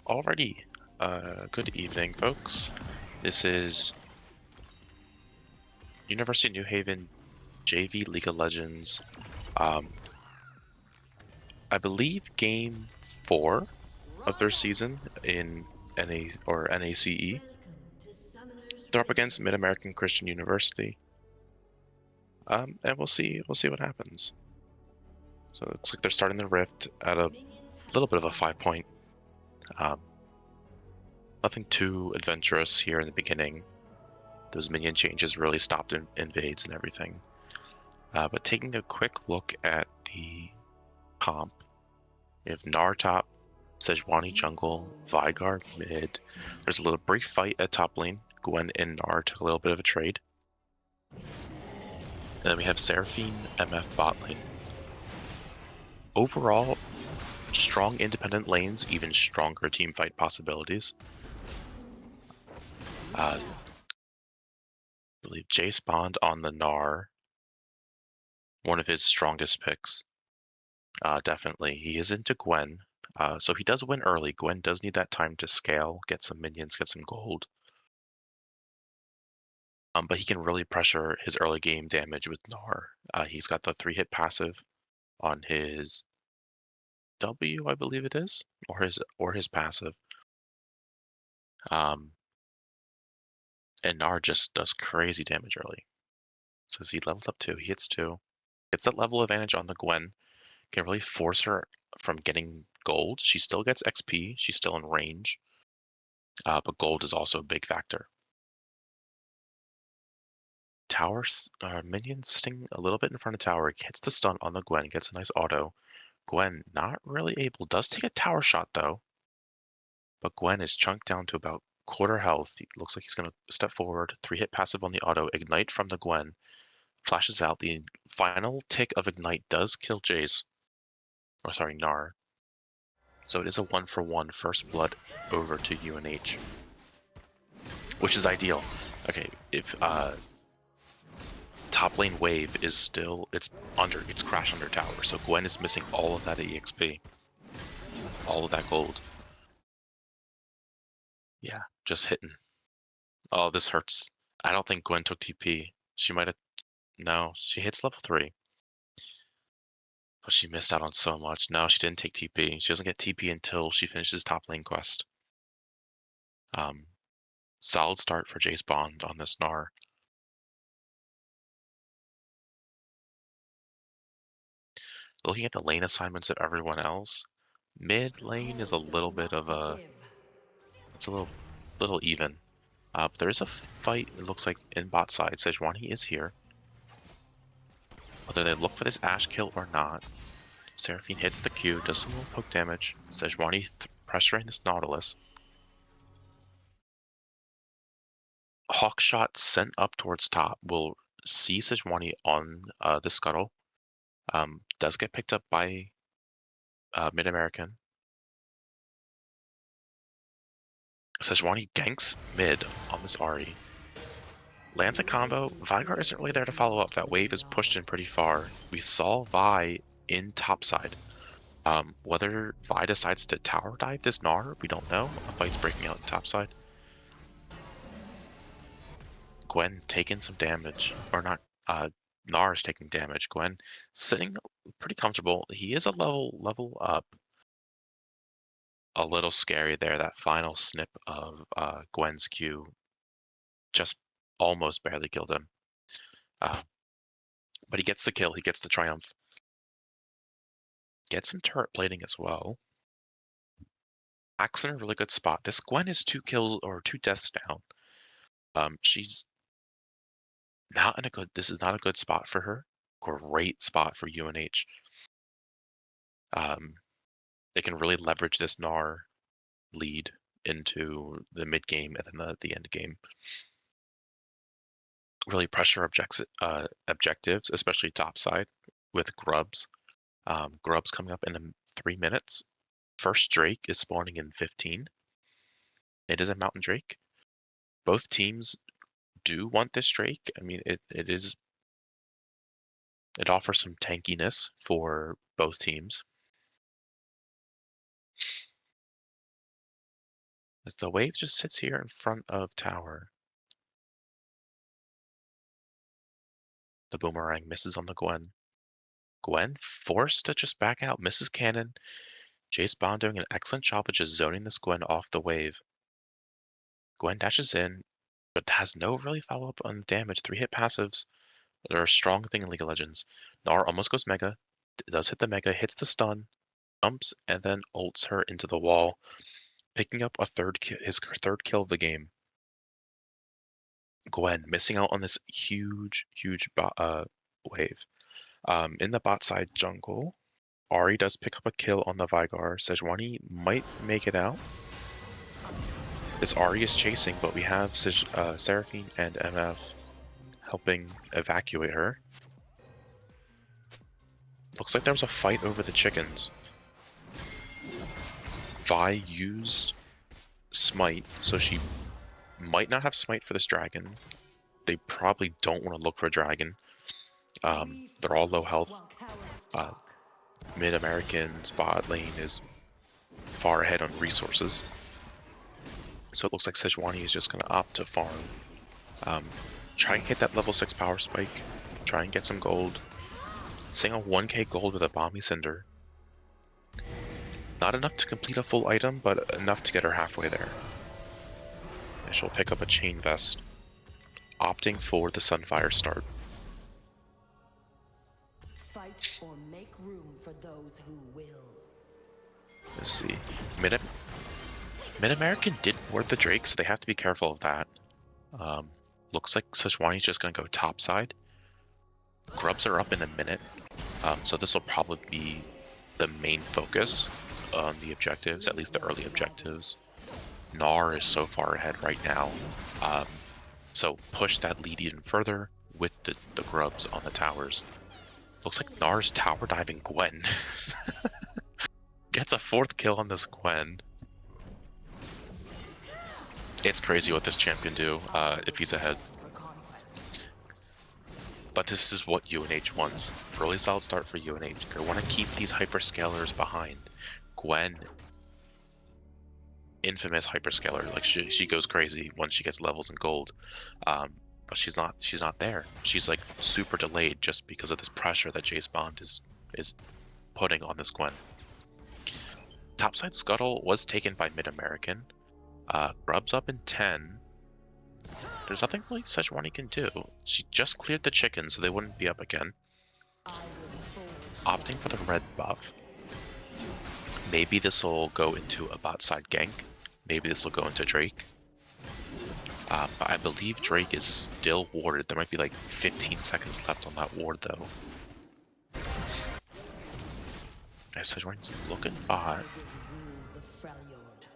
Alrighty, good evening, folks. This is University of New Haven JV League of Legends. Um, I believe Game 4 of their season in NA or NACE. They're up against Mid American Christian University, and we'll see what happens. So it looks like they're starting the Rift at a little bit of a 5-point. Um, Nothing too adventurous here in the beginning. Those minion changes really stopped invades and everything. But taking a quick look at the comp, we have Gnar top, Sejuani jungle, Veigar mid. There's a little brief fight at top lane. Gwen and Gnar took a little bit of a trade. And then we have Seraphine MF bot lane. Overall, strong independent lanes, even stronger team fight possibilities. I believe Jace Bond on the Gnar, one of his strongest picks. Definitely. He is into Gwen. So he does win early. Gwen does need that time to scale, get some minions, get some gold. But he can really pressure his early game damage with Gnar. He's got the 3-hit passive on his W, I believe it is, or his passive. And Gnar just does crazy damage early. So as he levels up 2, he hits 2. Gets that level advantage on the Gwen. Can really force her from getting gold. She still gets XP. She's still in range. But gold is also a big factor. Tower minion sitting a little bit in front of tower, hits the stun on the Gwen, gets a nice auto. Gwen not really able, does take a tower shot though, but Gwen is chunked down to about quarter health. It looks like he's going to step forward, 3-hit passive on the auto, ignite from the Gwen, flashes out. The final tick of ignite does kill Jace, or sorry, Gnar. So it is a 1-for-1 first blood over to UNH, which is ideal. Okay, if top lane wave is still, it's crash under tower, so Gwen is missing all of that EXP, all of that gold. Yeah, just hitting. Oh, this hurts. I don't think Gwen took TP. She might have, no, she hits level 3, but she missed out on so much. No, she didn't take TP. She doesn't get TP until she finishes top lane quest. Solid start for Jace Bond on this Gnar. Looking at the lane assignments of everyone else, mid lane is a little bit of a, it's a little even. But there is a fight, it looks like, in bot side. Sejuani is here. Whether they look for this Ashe kill or not, Seraphine hits the Q, does some little poke damage. Sejuani pressuring this Nautilus. Hawkshot sent up towards top will see Sejuani on the scuttle. Does get picked up by Mid-American. Sejuani ganks mid on this Ahri. Lands a combo. Veigar isn't really there to follow up. That wave is pushed in pretty far. We saw Vi in topside. Whether Vi decides to tower dive this Gnar, we don't know. A fight's breaking out topside. Gwen taking some damage, or not. Gnar is taking damage. Gwen sitting pretty comfortable. He is a level up. A little scary there. That final snip of Gwen's Q just almost barely killed him. But he gets the kill. He gets the triumph. Gets some turret plating as well. Axe in a really good spot. This Gwen is 2 kills or 2 deaths down. She's not in a good. This is not a good spot for her. Great spot for UNH. They can really leverage this Gnar lead into the mid game and then the end game. Really pressure objectives, especially topside with Grubs. Grubs coming up in 3 minutes. First Drake is spawning in 15. It is a Mountain Drake. Both teams do want this Drake. I mean, it offers some tankiness for both teams. as the wave just sits here in front of tower. The boomerang misses on the Gwen. Gwen forced to just back out, misses cannon. Jace Bond doing an excellent job of just zoning this Gwen off the wave. Gwen dashes in, but has no really follow-up on damage. 3-hit passives. They're a strong thing in League of Legends. Gnar almost goes Mega. Does hit the Mega, hits the stun, jumps, and then ults her into the wall, picking up his third kill of the game. Gwen missing out on this huge wave. In the bot side jungle, Ahri does pick up a kill on the Veigar. Sejuani might make it out. This Ahri is chasing, but we have Seraphine and MF helping evacuate her. Looks like there was a fight over the chickens. Vi used Smite, so she might not have Smite for this dragon. They probably don't want to look for a dragon. They're all low health. Mid-American's bot lane is far ahead on resources. So it looks like Sejuani is just going to opt to farm. Try and hit that level 6 power spike. Try and get some gold. Seeing a 1k gold with a Bomby Cinder. Not enough to complete a full item, but enough to get her halfway there. And she'll pick up a Chain Vest, opting for the Sunfire start. Fight or make room for those who will. Let's see. Mid-American did ward the Drake, so they have to be careful of that. Looks like Sejuani's just going to go topside. Grubs are up in a minute, so this will probably be the main focus on the objectives, at least the early objectives. Gnar is so far ahead right now, so push that lead even further with the grubs on the towers. Looks like Gnar's tower diving Gwen. Gets a 4th kill on this Gwen. It's crazy what this champ can do if he's ahead. But this is what UNH wants. Really solid start for UNH. They want to keep these hyperscalers behind. Gwen, infamous hyperscaler. Like she goes crazy once she gets levels and gold. But she's not there. She's like super delayed just because of this pressure that Jace Bond is putting on this Gwen. Topside Scuttle was taken by Mid-American. Grub's up in 10. There's nothing really Sejuani can do. She just cleared the chicken, so they wouldn't be up again. Opting for the red buff. Maybe this will go into a bot side gank. Maybe this will go into Drake. But I believe Drake is still warded. There might be like 15 seconds left on that ward, though. Sejuani's looking bot.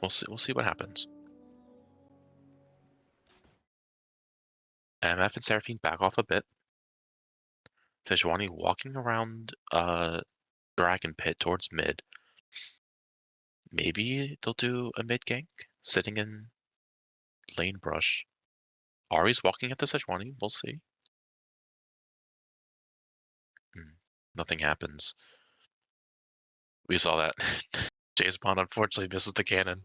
We'll see what happens. MF and Seraphine back off a bit. Sejuani walking around Dragon Pit towards mid. Maybe they'll do a mid gank, sitting in lane brush. Ahri's walking at the Sejuani, we'll see. Nothing happens. We saw that. Jace Bond unfortunately misses the cannon.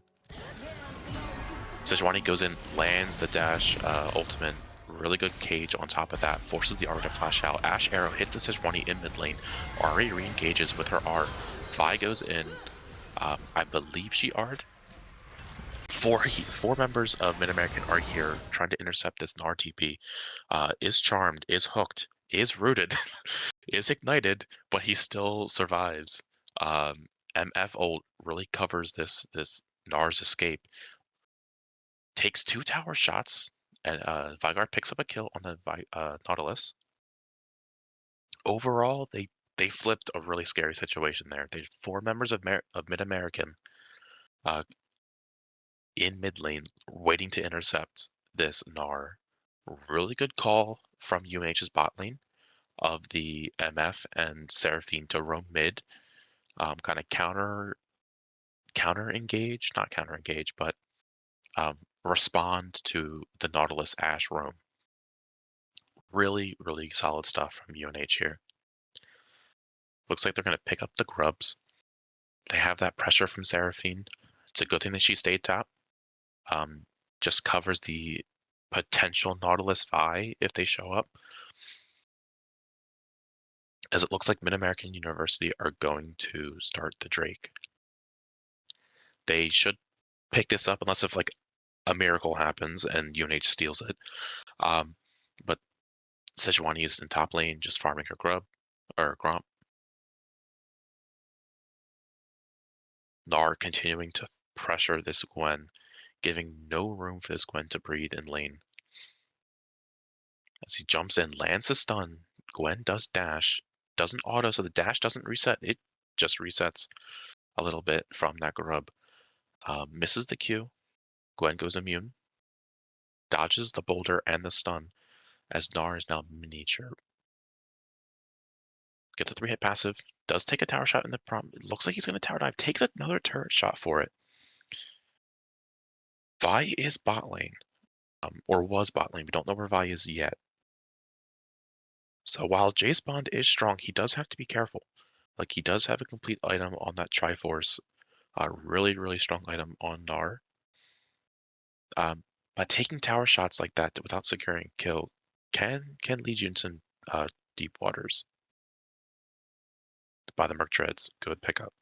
Sejuani goes in, lands the dash ultimate. Really good cage on top of that. Forces the Ahri to flash out. Ash Arrow hits the Sejuani in mid lane. Ahri re-engages with her R. Vi goes in. I believe she R'd. Four members of Mid-American are here trying to intercept this Gnar TP. Is charmed, is hooked, is rooted, is ignited, but he still survives. MF ult really covers this Gnar's escape. Takes 2 tower shots, and Veigar picks up a kill on the Nautilus. Overall, they flipped a really scary situation there. There's 4 members of Mid-American in mid lane waiting to intercept this Gnar. Really good call from UNH's bot lane of the MF and Seraphine to roam mid, kind of counter engage, not counter engage, but respond to the Nautilus Ash roam. Really solid stuff from UNH here. Looks like they're going to pick up the grubs. They have that pressure from Seraphine. It's a good thing that she stayed top. just covers the potential Nautilus Vi if they show up. As it looks like Mid-American University are going to start the Drake. They should pick this up unless if like a miracle happens and UNH steals it. But Sejuani is in top lane just farming her Gromp. Gnar continuing to pressure this Gwen, giving no room for this Gwen to breathe in lane. As he jumps in, lands the stun. Gwen does dash, doesn't auto, so the dash doesn't reset. It just resets a little bit from that grub. Misses the Q. Gwen goes immune. Dodges the boulder and the stun, as Gnar is now miniature. Gets a 3-hit passive. Does take a tower shot in the prompt. It looks like he's going to tower dive. Takes another turret shot for it. Vi is bot lane. Or was bot lane. We don't know where Vi is yet. So while Jace Bond is strong, he does have to be careful. Like, he does have a complete item on that Triforce. A really, really strong item on Gnar. But taking tower shots like that without securing a kill can lead you into deep waters. By the Merc Treads, good pickup.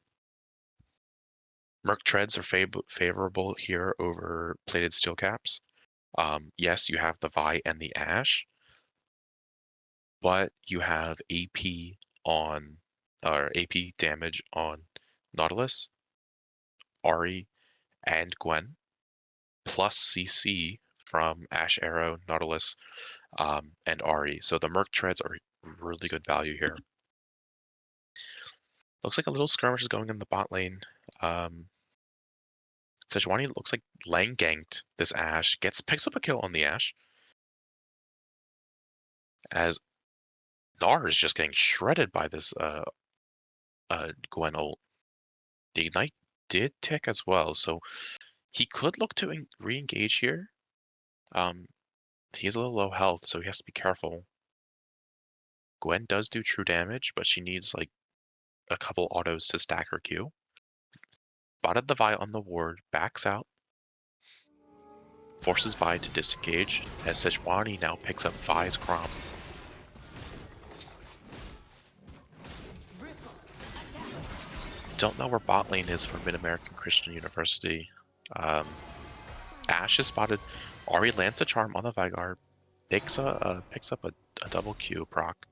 Merc Treads are favorable here over Plated Steel Caps. Yes, you have the Vi and the Ashe, but you have AP on, or AP damage on Nautilus, Ahri, and Gwen, plus CC from Ashe Arrow, Nautilus, and Ahri. So the Merc Treads are really good value here. Looks like a little skirmish is going in the bot lane. Sejuani looks like Lang ganked this Ashe, picks up a kill on the Ashe. As Gnar is just getting shredded by this Gwen ult. The Ignite did tick as well, so he could look to re-engage here. He's a little low health, so he has to be careful. Gwen does do true damage, but she needs like a couple autos to stack her Q. Spotted the Vi on the ward, backs out. Forces Vi to disengage, as Sejuani now picks up Vi's Gromp. Don't know where bot lane is for Mid-American Christian University. Ashe is spotted. Ahri lands the charm on the Veigar, picks up a double Q proc.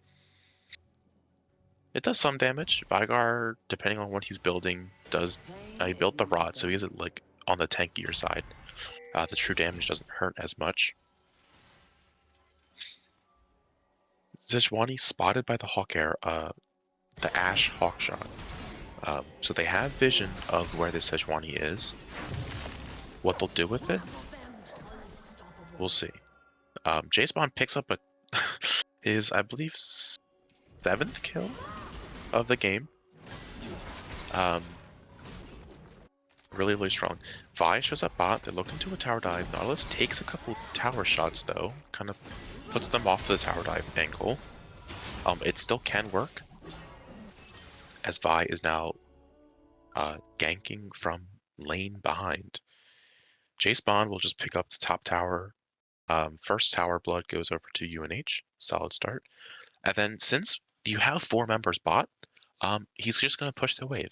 It does some damage. Veigar, depending on what he's building, does he built the rod, so he isn't like on the tankier side. The true damage doesn't hurt as much. Sejuani spotted by the Hawk-Air, the Ashe Hawkshot. So they have vision of where the Sejuani is. What they'll do with it, we'll see. Jace Bond picks up his, I believe, 7th kill of the game. Really, really strong. Vi shows up bot. They look into a tower dive. Nautilus takes a couple tower shots though, kind of puts them off the tower dive angle. It still can work, as Vi is now ganking from lane behind. Jace Bond will just pick up the top tower. First tower blood goes over to UNH. Solid start. And then since you have 4 members bot, he's just going to push the wave.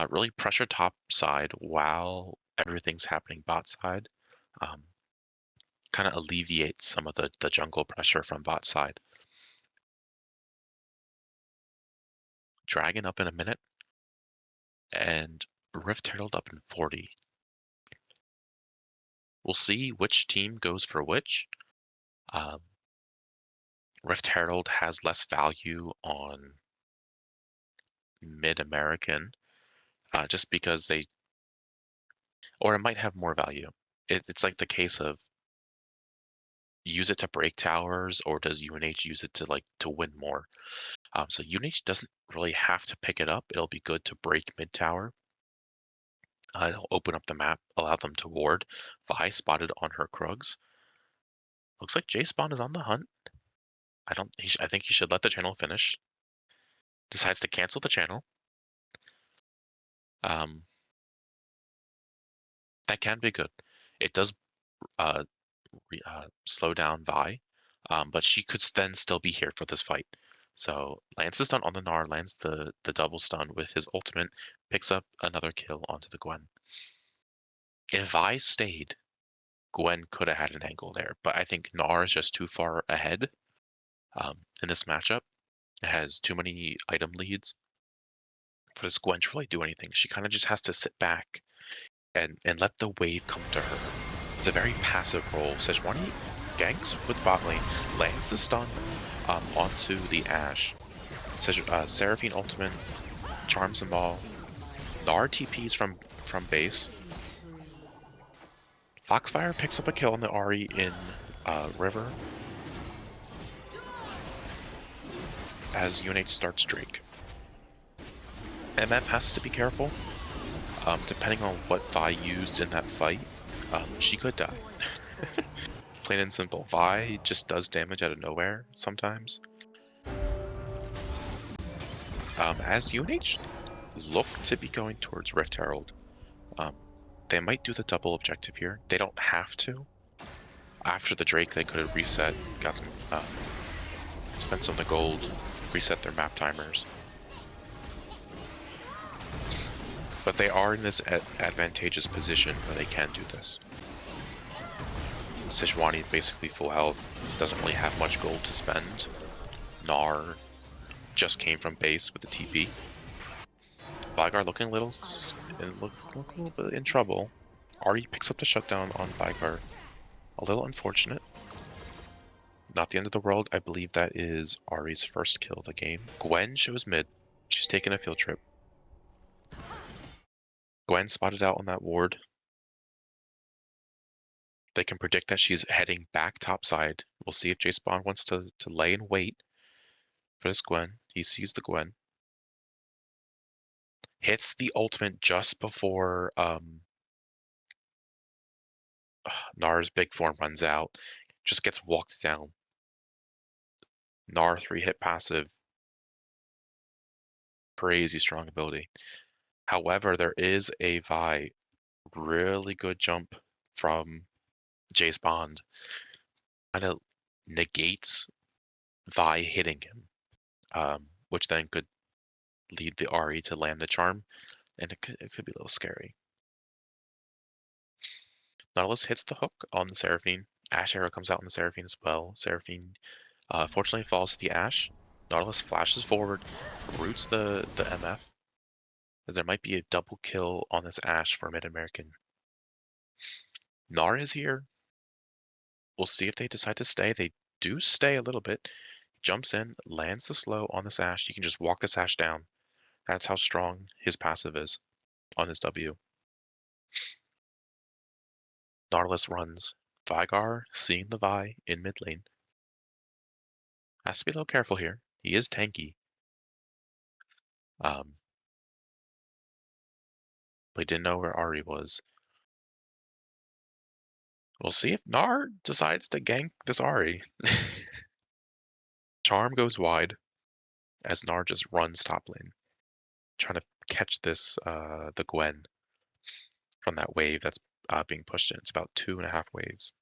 Really pressure top side while everything's happening bot side. Kind of alleviates some of the jungle pressure from bot side. Dragon up in a minute. And Rift Herald up in 40. We'll see which team goes for which. Rift Herald has less value on Mid-American, just because or it might have more value. It's like the case of use it to break towers, or does UNH use it to win more? So UNH doesn't really have to pick it up. It'll be good to break mid tower. It'll open up the map, allow them to ward. Vi spotted on her Krugs. Looks like Jace Bond is on the hunt. I think he should let the channel finish. Decides to cancel the channel. That can be good. It does uh, slow down Vi, but she could then still be here for this fight. So lands the stun on the Gnar, lands the double stun with his ultimate, picks up another kill onto the Gwen. If Vi stayed, Gwen could have had an angle there, but I think Gnar is just too far ahead in this matchup. It has too many item leads for this Gwen to really do anything. She kind of just has to sit back and let the wave come to her. It's a very passive role. Sejuani ganks with bot lane, lands the stun onto the Ashe. Seraphine ultimate charms them all. Gnar TPs from base. Foxfire picks up a kill on the Ahri in River as UNH starts Drake. MF has to be careful. Depending on what Vi used in that fight, she could die. Plain and simple. Vi just does damage out of nowhere sometimes. As UNH look to be going towards Rift Herald, they might do the double objective here. They don't have to. After the Drake, they could have reset, got some, spent some of the gold, reset their map timers. But they are in this advantageous position where they can do this. Sejuani basically full health, doesn't really have much gold to spend. Gnar just came from base with the TP. Veigar looking a little bit in trouble. Ahri picks up the shutdown on Veigar. A little unfortunate. Not the end of the world. I believe that is Ahri's first kill of the game. Gwen shows mid. She's taking a field trip. Gwen spotted out on that ward. They can predict that she's heading back topside. We'll see if J-Spawn wants to lay in wait for this Gwen. He sees the Gwen. Hits the ultimate just before Gnar's big form runs out. Just gets walked down. Gnar 3-hit passive. Crazy strong ability. However, there is a Vi really good jump from Jace Bond. Kind of negates Vi hitting him, which then could lead the Ahri to land the charm, and it could be a little scary. Nautilus hits the hook on the Seraphine. Ashe arrow comes out on the Seraphine as well. Seraphine fortunately falls to the Ashe. Nautilus flashes forward, roots the MF. There might be a double kill on this Ashe for Mid-American. Gnar is here. We'll see if they decide to stay. They do stay a little bit. Jumps in, lands the slow on this Ashe. You can just walk this Ashe down. That's how strong his passive is on his W. Nautilus runs. Veigar seeing the Vi in mid lane. Has to be a little careful here. He is tanky. But he didn't know where Ahri was. We'll see if Gnar decides to gank this Ahri. Charm goes wide as Gnar just runs top lane, trying to catch this the Gwen from that wave that's being pushed in. It's about 2.5 waves.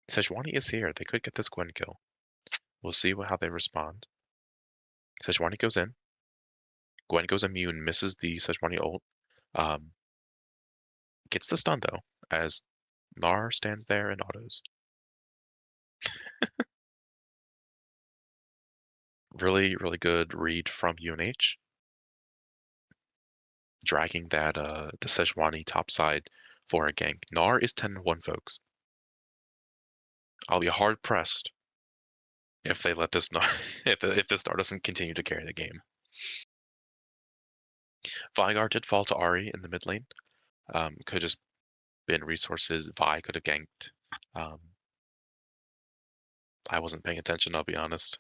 Sejuani is here. They could get this Gwen kill. We'll see how they respond. Sejuani goes in. Gwen goes immune, misses the Sejuani ult. Gets the stun though, as Gnar stands there and autos. Really, really good read from UNH. Dragging that the Sejuani topside for a gank. Gnar is 10-1, folks. I'll be hard pressed if they let this Gnar if this Gnar doesn't continue to carry the game. Veigar did fall to Ahri in the mid lane. Could just been resources. Vi could have ganked. I wasn't paying attention, I'll be honest.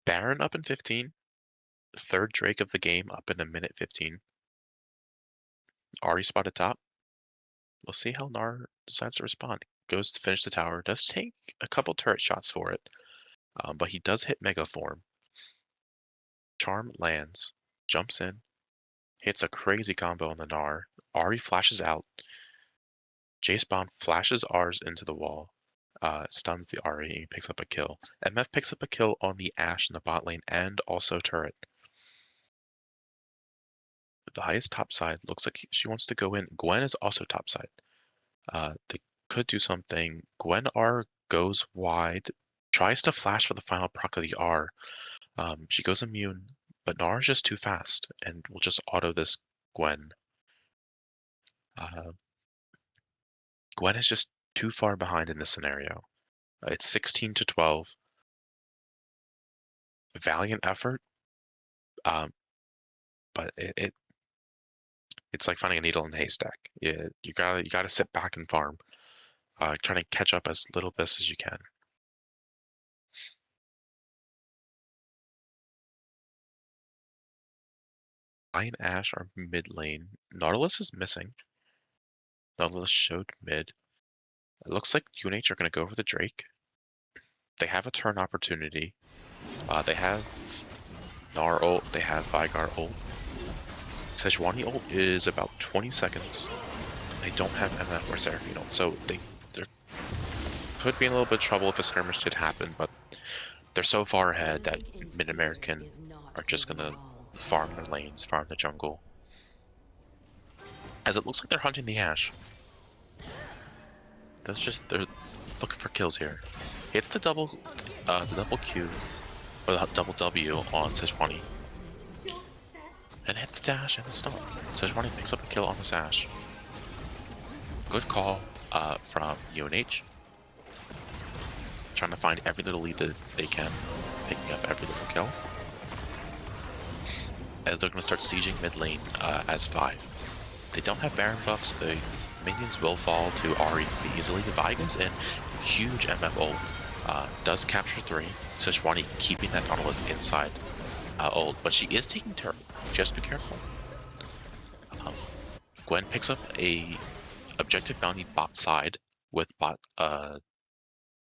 Baron up in 15. Third Drake of the game up in 1:15. Ahri spotted top. We'll see how Gnar decides to respond. Goes to finish the tower. Does take a couple turret shots for it. But he does hit Mega Form. Charm lands. Jumps in. hits a crazy combo on the Gnar. Ahri flashes out. Jace Bond flashes ours into the wall, stuns the Ahri, and picks up a kill. MF picks up a kill on the Ashe in the bot lane and also turret. The highest top side looks like she wants to go in. Gwen is also top side. They could do something. Gwen R goes wide, tries to flash for the final proc of the R. She goes immune, but Gnar is just too fast and will just auto this Gwen. Gwen is just too far behind in this scenario. It's 16 to 12. Valiant effort, but it's like finding a needle in a haystack. You gotta sit back and farm, trying to catch up as little bit as you can. I and Ashe are mid lane. Nautilus is missing. Nautilus showed mid. It looks like UNH are going to go for the Drake. They have a turn opportunity. They have Gnar ult. They have Veigar ult. Sejuani ult is about 20 seconds. They don't have MF or Seraphine ult, so they could be in a little bit of trouble if a skirmish did happen, but they're so far ahead that Mid-American are just going to farm their lanes, farm the jungle. As it looks like they're hunting the Ashe. They're looking for kills here. Hits the double Q or the double W on Sejuani. And hits the dash and the stun. Sejuani picks up a kill on the Ashe. Good call from UNH. Trying to find every little lead that they can, picking up every little kill. As they're going to start sieging mid lane as 5. They don't have Baron buffs. The minions will fall to Ahri pretty easily. Veigar's in huge MF ult. Does capture 3. Sejuani keeping that Nautilus inside ult, but she is taking turret. Just be careful. Gwen picks up a objective bounty bot side with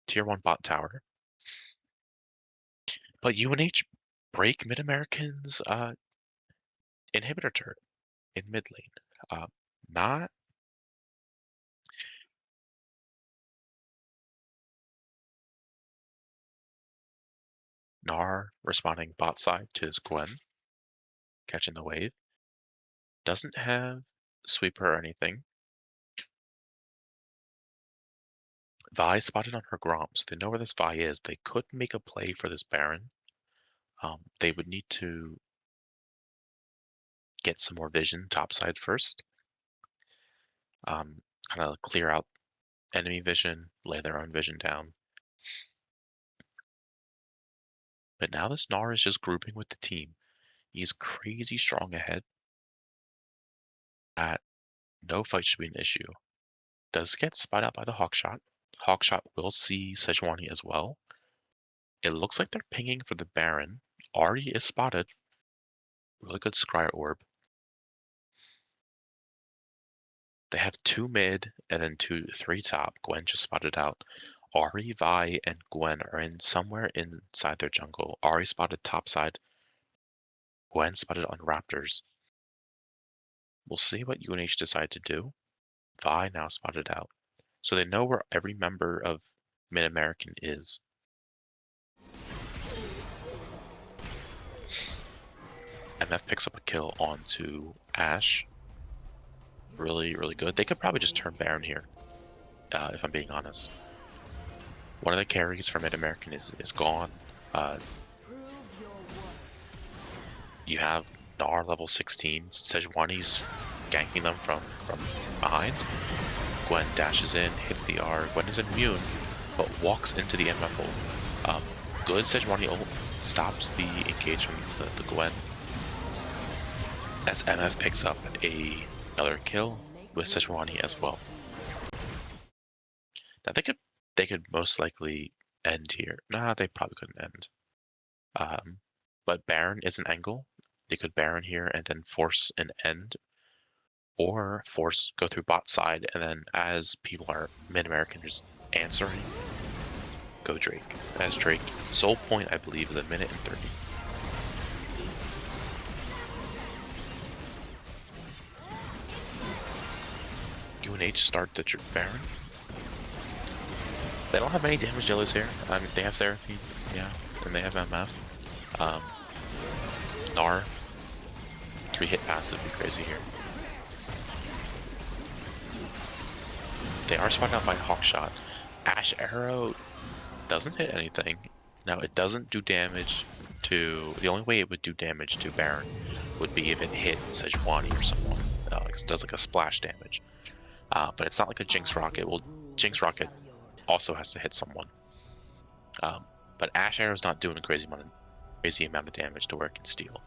tier 1 bot tower. But UNH break Mid-American's inhibitor turret in mid lane. Not Gnar responding bot side to his Gwen, catching the wave. Doesn't have sweeper or anything. Vi spotted on her Grom, so they know where this Vi is. They could make a play for this Baron. They would need to get some more vision topside first. Kind of clear out enemy vision, lay their own vision down. But now this Gnar is just grouping with the team. He's crazy strong ahead. No fight should be an issue. Does get spied out by the Hawkshot. Hawkshot will see Sejuani as well. It looks like they're pinging for the Baron. Ahri is spotted. Really good Scryer Orb. They have 2 mid and then 3 top. Gwen just spotted out. Ahri, Vi, and Gwen are in somewhere inside their jungle. Ahri spotted topside. Gwen spotted on Raptors. We'll see what UNH decide to do. Vi now spotted out. So they know where every member of Mid-American is. MF picks up a kill onto Ashe. Really, really good. They could probably just turn Baron here, if I'm being honest. One of the carries for Mid-American is gone. You have Gnar level 16. Sejuani's ganking them from behind. Gwen dashes in, hits the R. Gwen is immune, but walks into the MF ult. Good Sejuani ult stops the engagement of the Gwen. As MF picks up another kill with Sejuani as well. Now they could most likely end here. Nah, they probably couldn't end. But Baron is an angle. They could Baron here and then force an end, or force go through bot side, and then as people are Mid-American just answering, go Drake. As Drake, soul point I believe is 1 minute and 30. UNH start the Baron. They don't have many damage dealers here. I mean, they have Seraphine, yeah, and they have MF. Gnar, 3-hit passive would be crazy here. They are spotted out by Hawkshot. Ash Arrow doesn't hit anything. Now, it doesn't do damage to... The only way it would do damage to Baron would be if it hit Sejuani or someone. It does like a splash damage. But it's not like a Jinx Rocket. Well, Jinx Rocket also has to hit someone. But Ash Arrow's not doing a crazy amount of damage to where it can steal.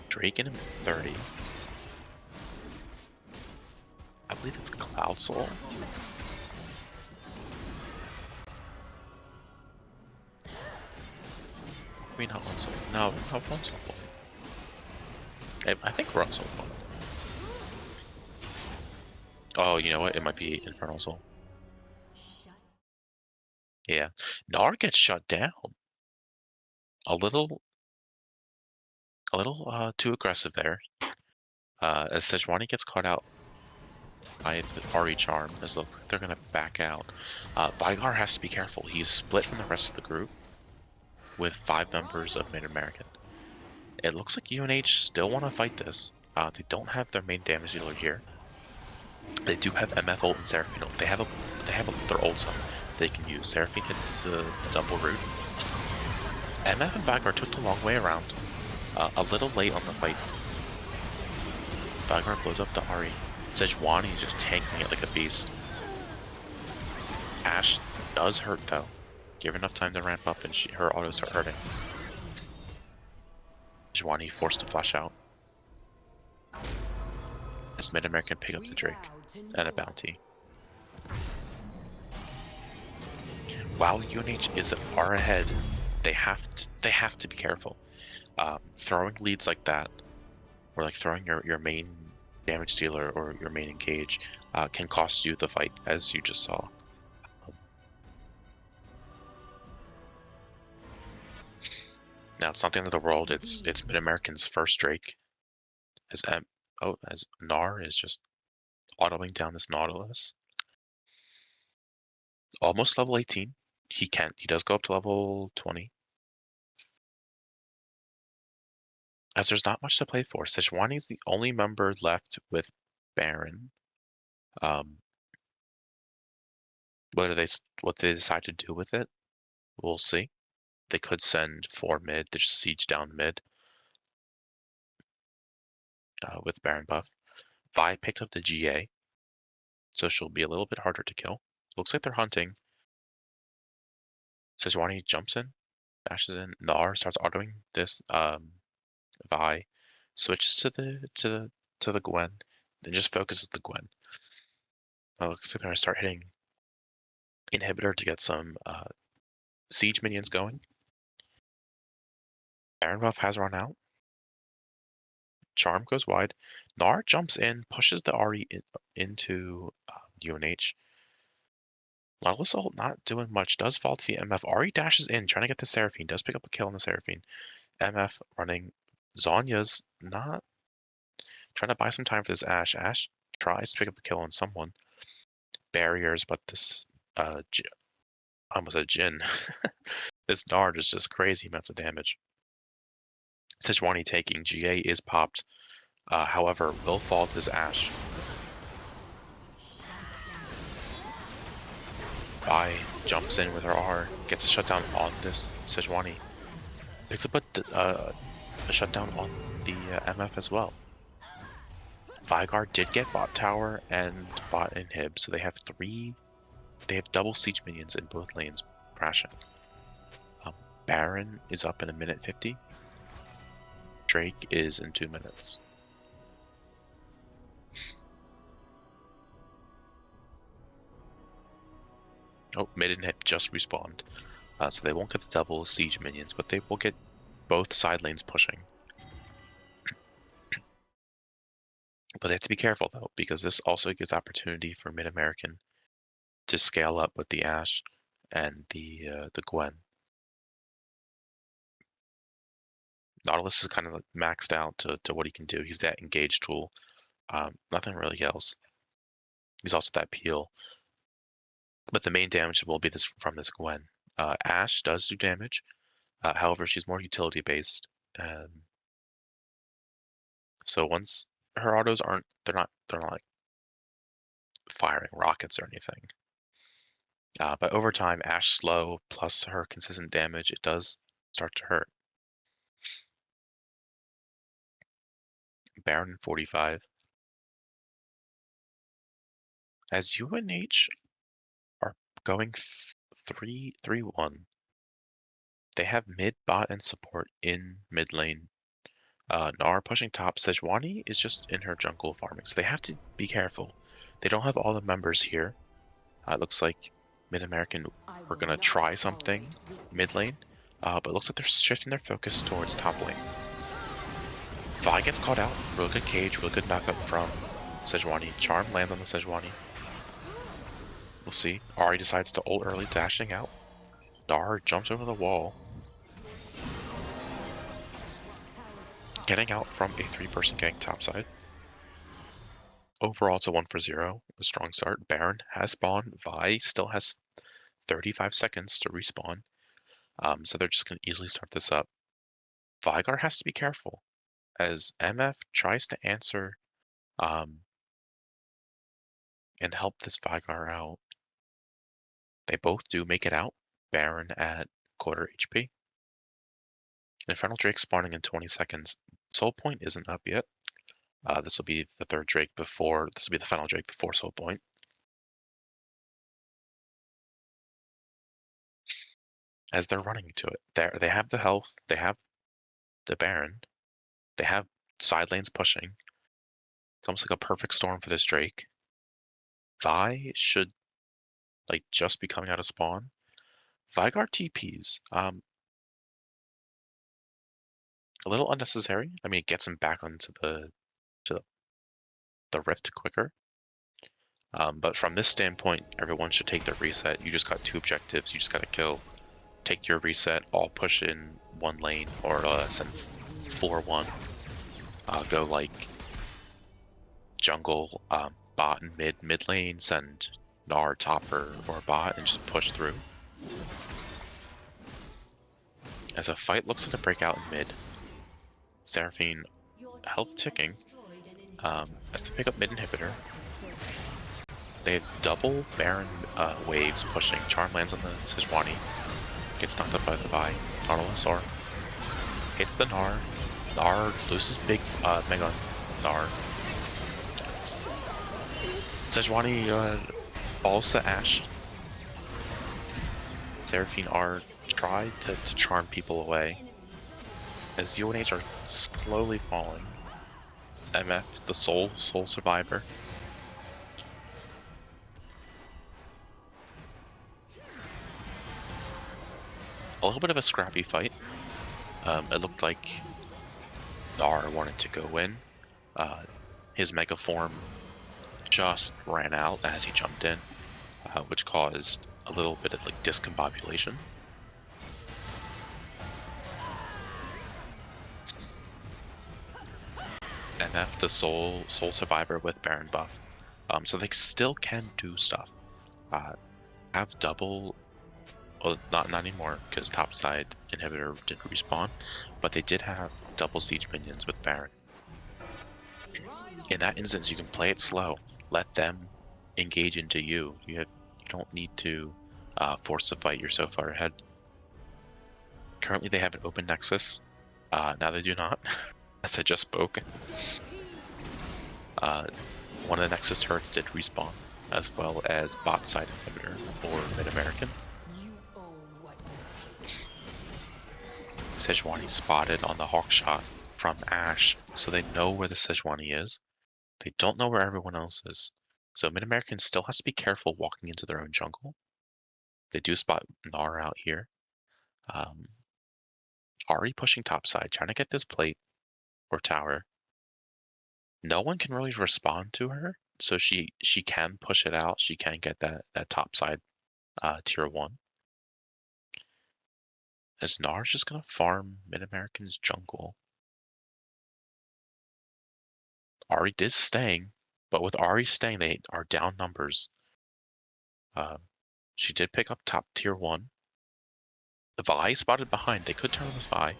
Drake in him 30. I believe it's Cloud Soul. Maybe not One Soul. No, not One Soul. I think One Soul. Oh, you know what? It might be Infernal Soul. Yeah. Gnar gets shut down. A little too aggressive there. As Sejuani gets caught out by the Ahri Charm, as they're going to back out. Veigar has to be careful. He's split from the rest of the group with 5 members of Mid-American. It looks like UNH still want to fight this. They don't have their main damage dealer here. They do have MF ult and Seraphine ult. They have their ults up they can use. Seraphine hits the double root. MF and Veigar took the long way around. A little late on the fight. Veigar blows up the Ahri. Sejuani is just tanking it like a beast. Ashe does hurt though. Give her enough time to ramp up and her autos start hurting. Sejuani forced to flash out. As Mid-American pick up the Drake and a bounty. While UNH is far ahead, they have to be careful. Throwing leads like that, or like throwing your main damage dealer or your main engage, can cost you the fight, as you just saw. Now it's not the end of the world. It's Mid-American's first Drake. As Gnar is just autoing down this Nautilus. Almost level 18. He does go up to level 20. As there's not much to play for. Sejuani is the only member left with Baron. What they decide to do with it, we'll see. They could send 4 mid to just siege down mid with Baron buff. Vi picked up the GA, so she'll be a little bit harder to kill. Looks like they're hunting. Sejuani jumps in, dashes in. Gnar starts autoing this. Vi switches to the Gwen, then just focuses the Gwen. Looks like they're gonna start hitting inhibitor to get some siege minions going. Baron buff has run out. Charm goes wide. Gnar jumps in, pushes the Ahri into UNH. Nautilus ult not doing much. Does fall to the MF. Ahri dashes in, trying to get the Seraphine. Does pick up a kill on the Seraphine. MF running. Zhonya's not trying to buy some time for this Ashe. Ashe tries to pick up a kill on someone. Barriers, but this almost a Jhin. This Nard is just crazy amounts of damage. Sejuani taking GA is popped. However, will fall to this Ashe. Vi jumps in with her R, gets a shutdown on this Sejuani. Picks up a shutdown on the MF as well. Veigar did get bot tower and bot inhib, so they have double siege minions in both lanes crashing. Baron is up in 1:50. Drake is in 2 minutes. Oh, mid and hip just respawned. So they won't get the double siege minions, but they will get both side lanes pushing. But they have to be careful though, because this also gives opportunity for Mid-American to scale up with the Ashe and the Gwen. Nautilus is kind of like maxed out to what he can do. He's that engage tool. Nothing really else. He's also that peel. But the main damage will be this from this Gwen. Ashe does do damage. However, she's more utility based. So once her autos aren't, they're not like firing rockets or anything. But over time, Ashe slow plus her consistent damage, it does start to hurt. Baron 45. As UNH are going 3-1, they have mid, bot, and support in mid lane. Gnar pushing top. Sejuani is just in her jungle farming, so they have to be careful. They don't have all the members here. It looks like Mid-American are going to try something mid lane, but it looks like they're shifting their focus towards top lane. Vi gets caught out. Real good cage, real good knockup from Sejuani. Charm lands on the Sejuani. We'll see. Ahri decides to ult early, dashing out. Gnar jumps over the wall. Getting out from a 3-person gang topside. Overall, it's a 1-for-0. A strong start. Baron has spawned. Vi still has 35 seconds to respawn. So they're just going to easily start this up. Veigar has to be careful as MF tries to answer and help this Veigar out. They both do make it out. Baron at quarter HP. Infernal Drake spawning in 20 seconds. Soul Point isn't up yet. This will be the third Drake before. This will be the final Drake before Soul Point. As they're running to it, they have the health. They have the Baron. They have side lanes pushing. It's almost like a perfect storm for this Drake. Vi should like just be coming out of spawn. Veigar TPs. A little unnecessary. I mean, it gets him back onto the rift quicker. But from this standpoint, everyone should take their reset. You just got 2 objectives. You just got to kill. Take your reset. All push in one lane or send 4-1. Go like jungle, bot, and mid lane. Send Gnar top or bot and just push through. As a fight looks like a breakout in mid. Seraphine health ticking. As they pick up mid inhibitor. They have double Baron waves pushing. Charm lands on the Sejuani. Gets knocked up by the Vi. Nautilus or hits the Gnar. Gnar loses big Mega Gnar. Sejuani falls to Ashe. Seraphine R tried to charm people away. As UNH are slowly falling. MF, the sole survivor. A little bit of a scrappy fight. It looked like Gnar wanted to go in. His Mega Form just ran out as he jumped in, which caused a little bit of like discombobulation. MF, the sole survivor with Baron buff. So they still can do stuff. Have double, well, not anymore because topside inhibitor didn't respawn, but they did have double siege minions with Baron. In that instance, you can play it slow. Let them engage into you. You don't need to force the fight. You're so far ahead. Currently, they have an open nexus. Now they do not, as I just spoke. One of the Nexus turrets did respawn, as well as bot side inhibitor or Mid-American. Sejuani spotted on the Hawkshot from Ashe, so they know where the Sejuani is. They don't know where everyone else is. So Mid-American still has to be careful walking into their own jungle. They do spot Gnar out here. Ahri pushing topside, trying to get this plate or tower. No one can really respond to her, so she can push it out. She can get that top side tier 1. As Nar's just gonna farm Mid-American's jungle. Ahri is staying, but with Ahri staying, they are down numbers. She did pick up top tier 1. The Vi spotted behind. They could turn on this Vi.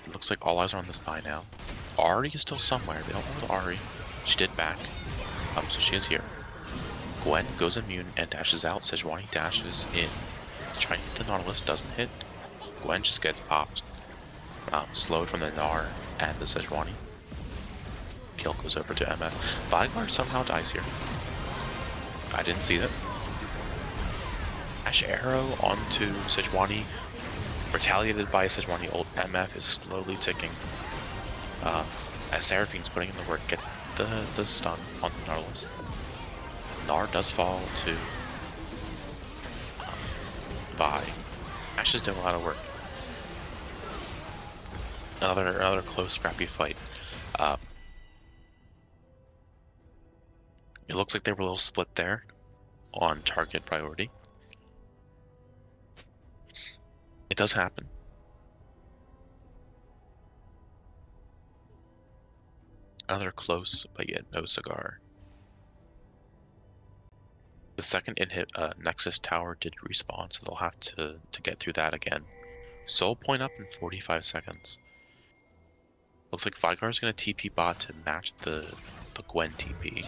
It looks like all eyes are on this Vi now. Ahri is still somewhere. They don't know the Ahri. She did back. So she is here. Gwen goes immune and dashes out. Sejuani dashes in. Trying to hit the Nautilus, doesn't hit. Gwen just gets popped. Slowed from the Gnar and the Sejuani. Kill goes over to MF. Veigar somehow dies here. I didn't see that. Ash arrow onto Sejuani. Retaliated by a Sejuani ult. MF is slowly ticking. As Seraphine's putting in the work, gets the stun on the Nautilus. Gnar does fall to Vi. Ash is doing a lot of work. Another close, scrappy fight. It looks like they were a little split there on target priority. It does happen. Another close, but yet no cigar. The second Nexus tower did respawn, so they'll have to get through that again. Soul point up in 45 seconds. Looks like Veigar's going to TP bot to match the Gwen TP.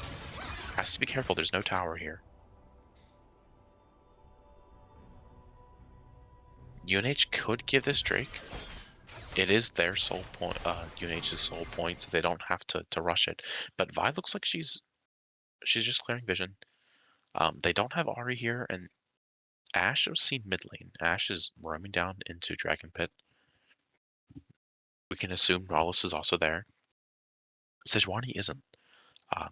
Has to be careful, there's no tower here. UNH could give this Drake. It is their soul point, UNH's soul point, so they don't have to rush it. But Vi looks like she's just clearing vision. They don't have Ahri here, and Ashe was seen mid lane. Ashe is roaming down into Dragon Pit. We can assume Nautilus is also there. Sejuani isn't.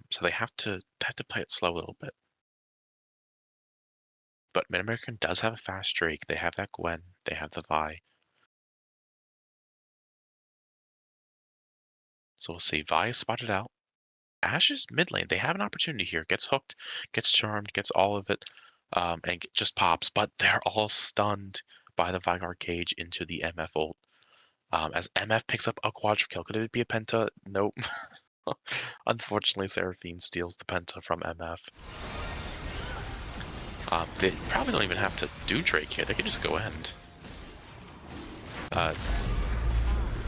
So they have to play it slow a little bit. But Mid-American does have a fast Drake. They have that Gwen. They have the Vi. So we'll see. Vi is spotted out. Ashe is mid lane. They have an opportunity here. Gets hooked, gets charmed, gets all of it, and just pops. But they're all stunned by the Veigar cage into the MF ult. As MF picks up a quadra kill. Could it be a penta? Nope. Unfortunately, Seraphine steals the penta from MF. They probably don't even have to do Drake here. They could just go end.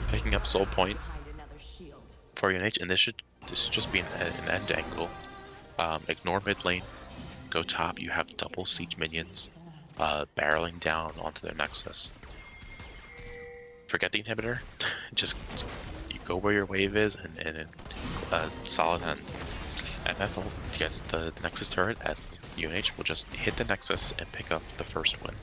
Picking up Soul Point for UNH, and this should just be an end angle. Ignore mid lane, go top. You have double siege minions barreling down onto their Nexus. Forget the inhibitor. Just you go where your wave is and solid end. MF gets the Nexus turret as UNH will just hit the Nexus and pick up the first win.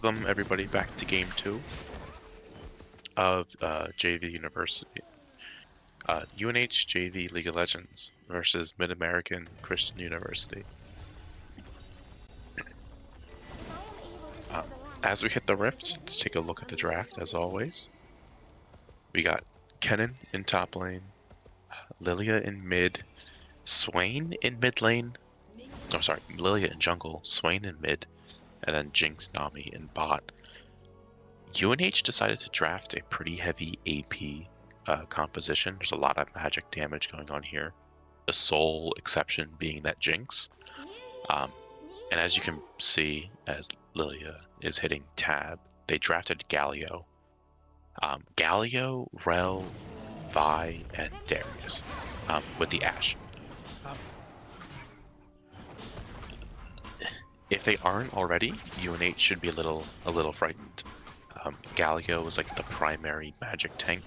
welcome everybody back to Game 2 of JV University. UNH JV League of Legends versus Mid-American Christian University. As we hit the rift, let's take a look at the draft as always. We got Kennen in top lane, Lilia in mid, Swain in mid lane. Oh, sorry, Lilia in jungle, Swain in mid, and then Jinx, Nami in bot. UNH decided to draft a pretty heavy AP composition. There's a lot of magic damage going on here. The sole exception being that Jinx. And as you can see, as Lilia is hitting tab, they drafted Galio. Galio, Rel, Vi, and Darius with the Ashe. If they aren't already, UNH should be a little frightened. Galio is like the primary magic tank,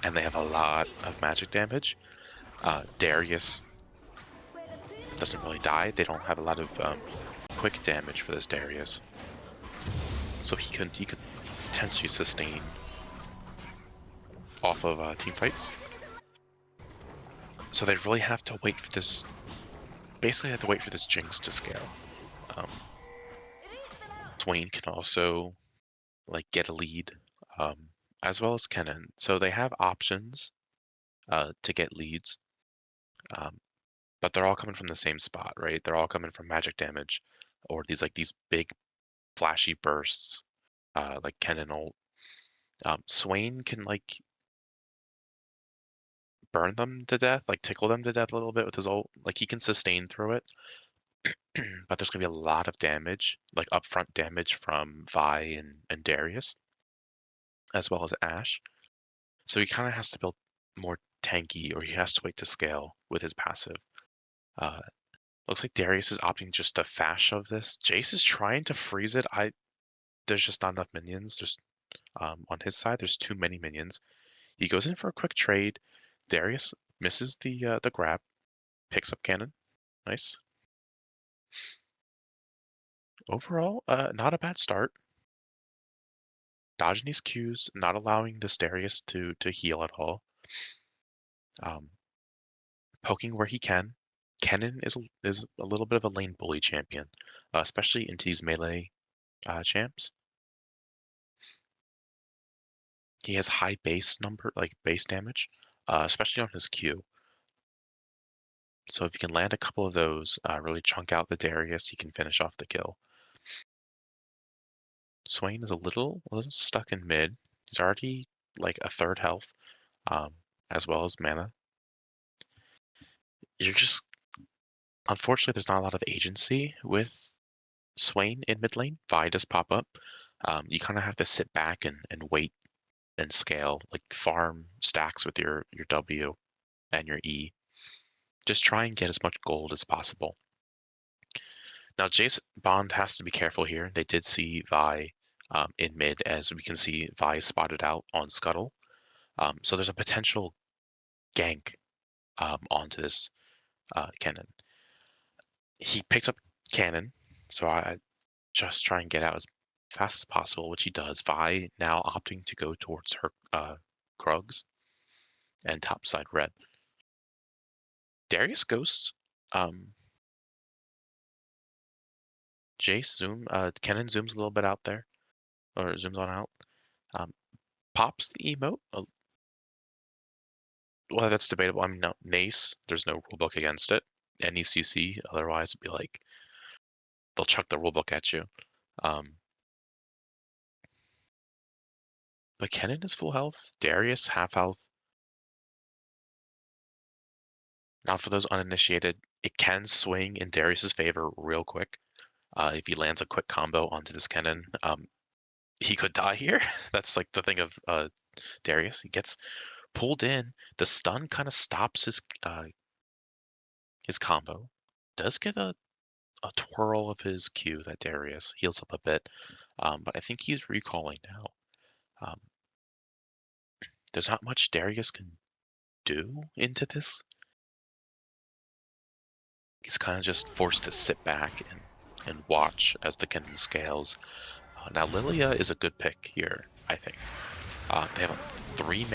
and they have a lot of magic damage. Darius doesn't really die. They don't have a lot of quick damage for this Darius, so he could potentially sustain off of team fights. So they really have to wait for this. Basically, have to wait for this Jinx to scale. Swain can also like get a lead, as well as Kennen. So they have options to get leads, but they're all coming from the same spot, right? They're all coming from magic damage, or these big flashy bursts, like Kennen ult. Swain can like burn them to death, like tickle them to death a little bit with his ult. Like he can sustain through it, but there's gonna be a lot of damage, like upfront damage from Vi and Darius, as well as Ashe. So he kind of has to build more tanky, or he has to wait to scale with his passive. Looks like Darius is opting just to fast shove this. Jace is trying to freeze it. There's just not enough minions. There's on his side, there's too many minions. He goes in for a quick trade. Darius misses the grab, picks up cannon. Nice. Overall, not a bad start. Dodging these Qs, not allowing this Darius to heal at all. Poking where he can. Kennen is a little bit of a lane bully champion, especially into these melee champs. He has high base damage, especially on his Q. So if you can land a couple of those, really chunk out the Darius, he can finish off the kill. Swain is a little stuck in mid. He's already like a third health, as well as mana. Unfortunately, there's not a lot of agency with Swain in mid lane. Vi does pop up. You kind of have to sit back and wait and scale, like farm stacks with your W and your E. Just try and get as much gold as possible. Now, Jace Bond has to be careful here. They did see Vi in mid, as we can see Vi spotted out on Scuttle. So there's a potential gank onto this Kennen. He picks up cannon, so I just try and get out as fast as possible, which he does. Vi now opting to go towards her Krugs and topside red. Darius Ghosts. Jace Kennen zooms a little bit out there, or zooms on out. Pops the emote. Well, that's debatable. I mean, no, Nace, there's no rulebook against it. Any CC, otherwise it'd be like, they'll chuck the rulebook at you. But Kennen is full health. Darius, half health. Now for those uninitiated, it can swing in Darius's favor real quick. If he lands a quick combo onto this Kennen, he could die here. That's like the thing of Darius. He gets pulled in. The stun kind of stops his combo. Does get a twirl of his Q, that Darius heals up a bit, but I think he's recalling now. There's not much Darius can do into this. He's kind of just forced to sit back and watch as the Kennen scales. Now Lilia is a good pick here, I think. They have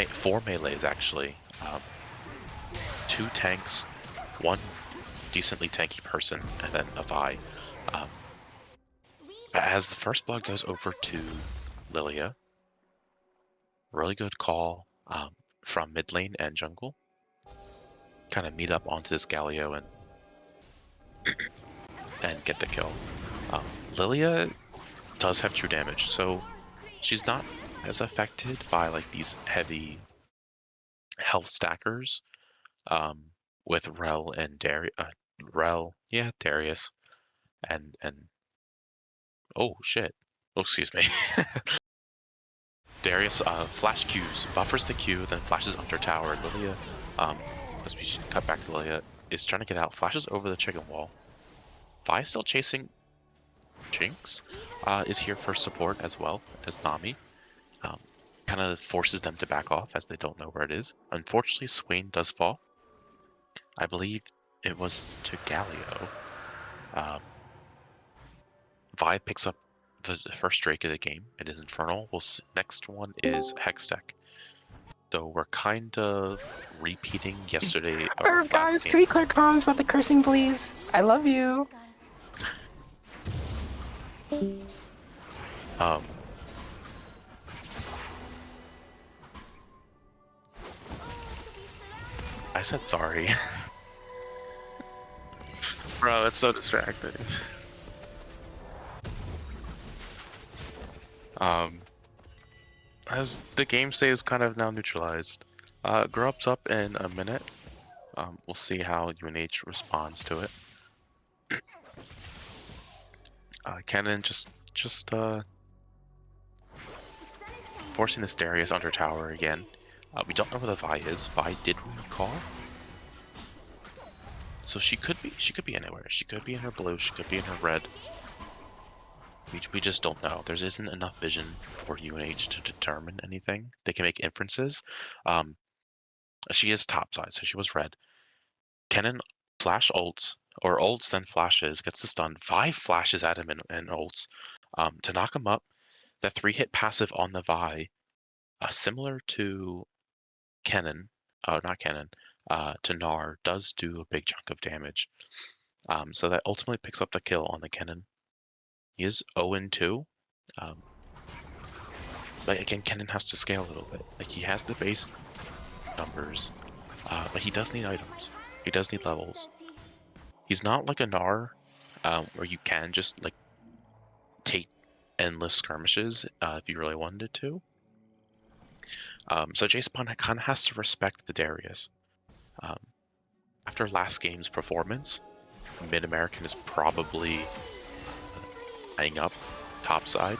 four melees actually, 2 tanks, 1 decently tanky person, and then a Vi. Um, as the first blood goes over to Lilia, really good call from mid lane and jungle. Kind of meet up onto this Galio and get the kill. Lilia does have true damage, so she's not as affected by like these heavy health stackers with Rel and Darius, and oh shit, oh excuse me, Darius flash Qs, buffers the Q, then flashes under tower. Lilia, as we should cut back to Lilia, is trying to get out, flashes over the chicken wall. Vi still chasing Jinx, is here for support as well as Nami. Kind of forces them to back off as they don't know where it is. Unfortunately, Swain does fall. I believe it was to Galio. Vi picks up the first Drake of the game. It is Infernal. Next one is Hextech. So we're kind of repeating yesterday. Guys, can we clear comms about the cursing, please? I love you. I said sorry. Bro, it's so distracting. As the game stays kind of now neutralized. Grub's up in a minute. We'll see how UNH responds to it. Kennen just forcing this Darius under tower again. We don't know where the Vi is. Vi did recall, so she could be anywhere. She could be in her blue. She could be in her red. We just don't know. There isn't enough vision for UNH to determine anything. They can make inferences. She is topside, so she was red. Kennen flash ults, or ults then flashes, gets the stun. Vi flashes at him and ults to knock him up. That 3-hit passive on the Vi, similar to Kennen, not Kennen, to Gnar, does do a big chunk of damage. So that ultimately picks up the kill on the Kennen. He is 0-2. But again, Kennen has to scale a little bit. Like, he has the base numbers, but he does need items. He does need levels. He's not like a Gnar, where you can just like take endless skirmishes if you really wanted to. So Jason kind of has to respect the Darius. After last game's performance, Mid-American is probably eyeing up topside.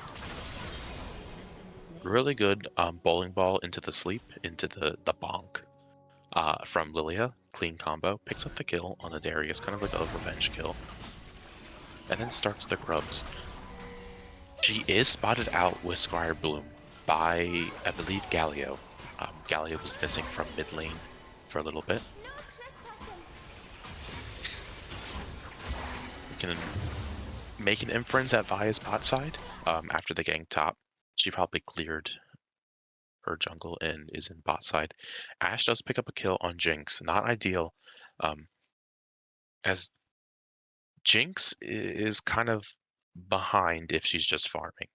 Really good bowling ball into the sleep, into the bonk from Lilia. Clean combo, picks up the kill on the Darius, kind of like a revenge kill. And then starts the grubs. She is spotted out with Squire Bloom by, I believe, Galio. Galio was missing from mid lane for a little bit. We can make an inference at Vi's bot side after the gang top. She probably cleared her jungle and is in bot side. Ashe does pick up a kill on Jinx. Not ideal, as Jinx is kind of behind if she's just farming.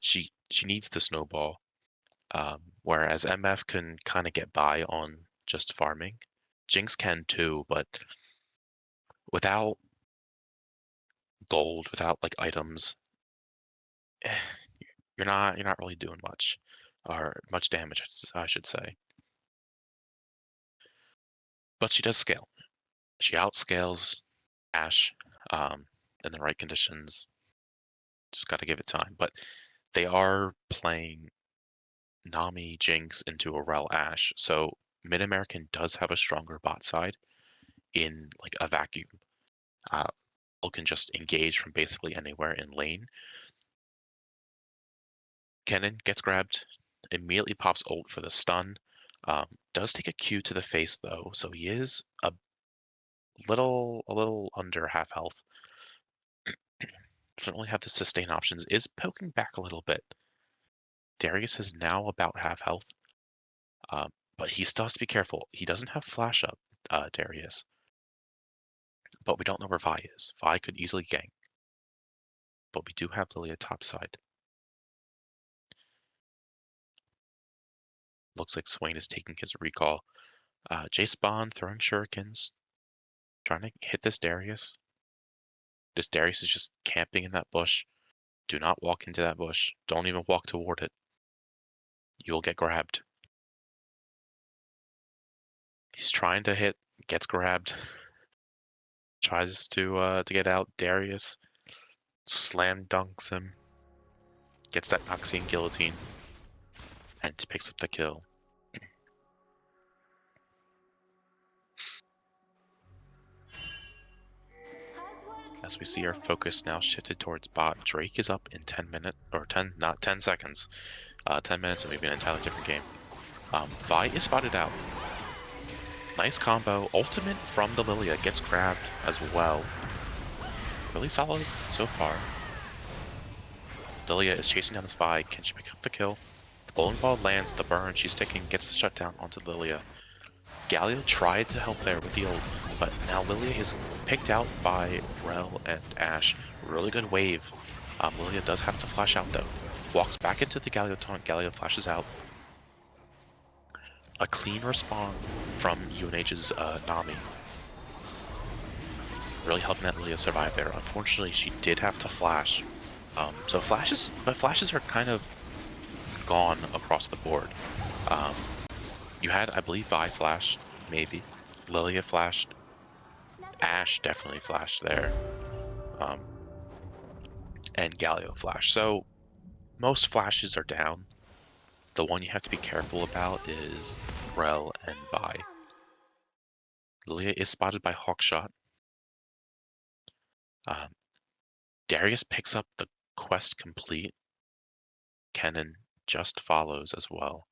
She needs the snowball, whereas MF can kind of get by on just farming. Jinx can too, but without gold, without like items, you're not really doing much, or much damage, I should say. But she does scale. She outscales Ashe in the right conditions. Just got to give it time. But they are playing Nami Jinx into a Rel Ashe, so Mid American does have a stronger bot side in like a vacuum. People can just engage from basically anywhere in lane. Kennen gets grabbed, immediately pops ult for the stun. Does take a Q to the face though, so he is a little under half health. doesn't really have the sustain options, is poking back a little bit. Darius is now about half health, but he still has to be careful. He doesn't have flash up, Darius, but we don't know where Vi is. Vi could easily gank, but we do have Lilia topside. Looks like Swain is taking his recall. Jace Bond throwing shurikens, trying to hit this Darius. This Darius is just camping in that bush. Do not walk into that bush. Don't even walk toward it. You will get grabbed. He's trying to hit, gets grabbed. Tries to get out. Darius slam dunks him. Gets that Noxian guillotine. And picks up the kill. As we see our focus now shifted towards bot, Drake is up in 10 minutes, or 10, not 10 seconds. 10 minutes and we've been an entirely different game. Vi is spotted out. Nice combo. Ultimate from the Lilia gets grabbed as well. Really solid so far. Lilia is chasing down this Vi. Can she pick up the kill? The bowling ball lands, the burn she's taking gets the shutdown onto Lilia. Galio tried to help there with the ult, but now Lilia is picked out by Rell and Ashe. Really good wave. Lilia does have to flash out though. Walks back into the Galio taunt. Galio flashes out. A clean respawn from UNH's Nami. Really helping that Lilia survive there. Unfortunately, she did have to flash. So flashes are kind of gone across the board. You had, I believe, Vi flashed, maybe. Lilia flashed. Ashe definitely flashed there. And Galio flashed. So most flashes are down. The one you have to be careful about is Rell and Vi. Lilia is spotted by Hawkshot. Darius picks up the quest complete. Kennen just follows as well.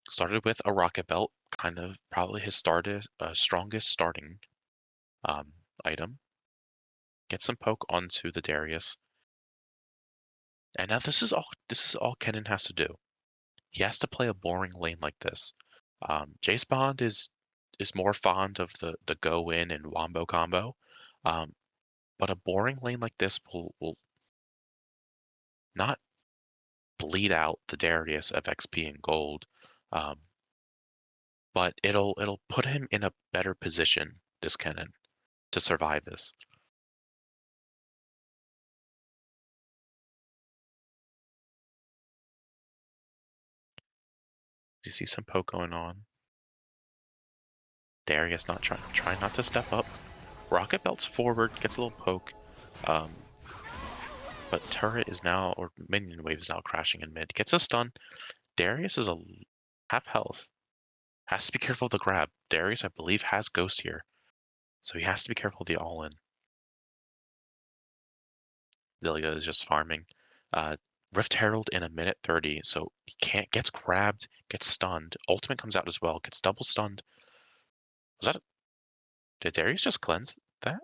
Started with a rocket belt, kind of probably his strongest starting item. Get some poke onto the Darius. And now this is all Kennen has to do. He has to play a boring lane like this. Jace Bond is more fond of the go in and wombo combo. But a boring lane like this will not bleed out the Darius of XP and gold. But it'll put him in a better position, this Kennen, to survive this. You see some poke going on. Darius not trying not to step up. Rocket belts forward, gets a little poke. But turret is now, or minion wave is now crashing in mid. Gets a stun. Darius is a half health. Has to be careful of the grab. Darius, I believe, has ghost here. So he has to be careful of the all-in. Lilia is just farming. Rift Herald in a minute 30, so he gets grabbed, gets stunned. Ultimate comes out as well, gets double stunned. Did Darius just cleanse that?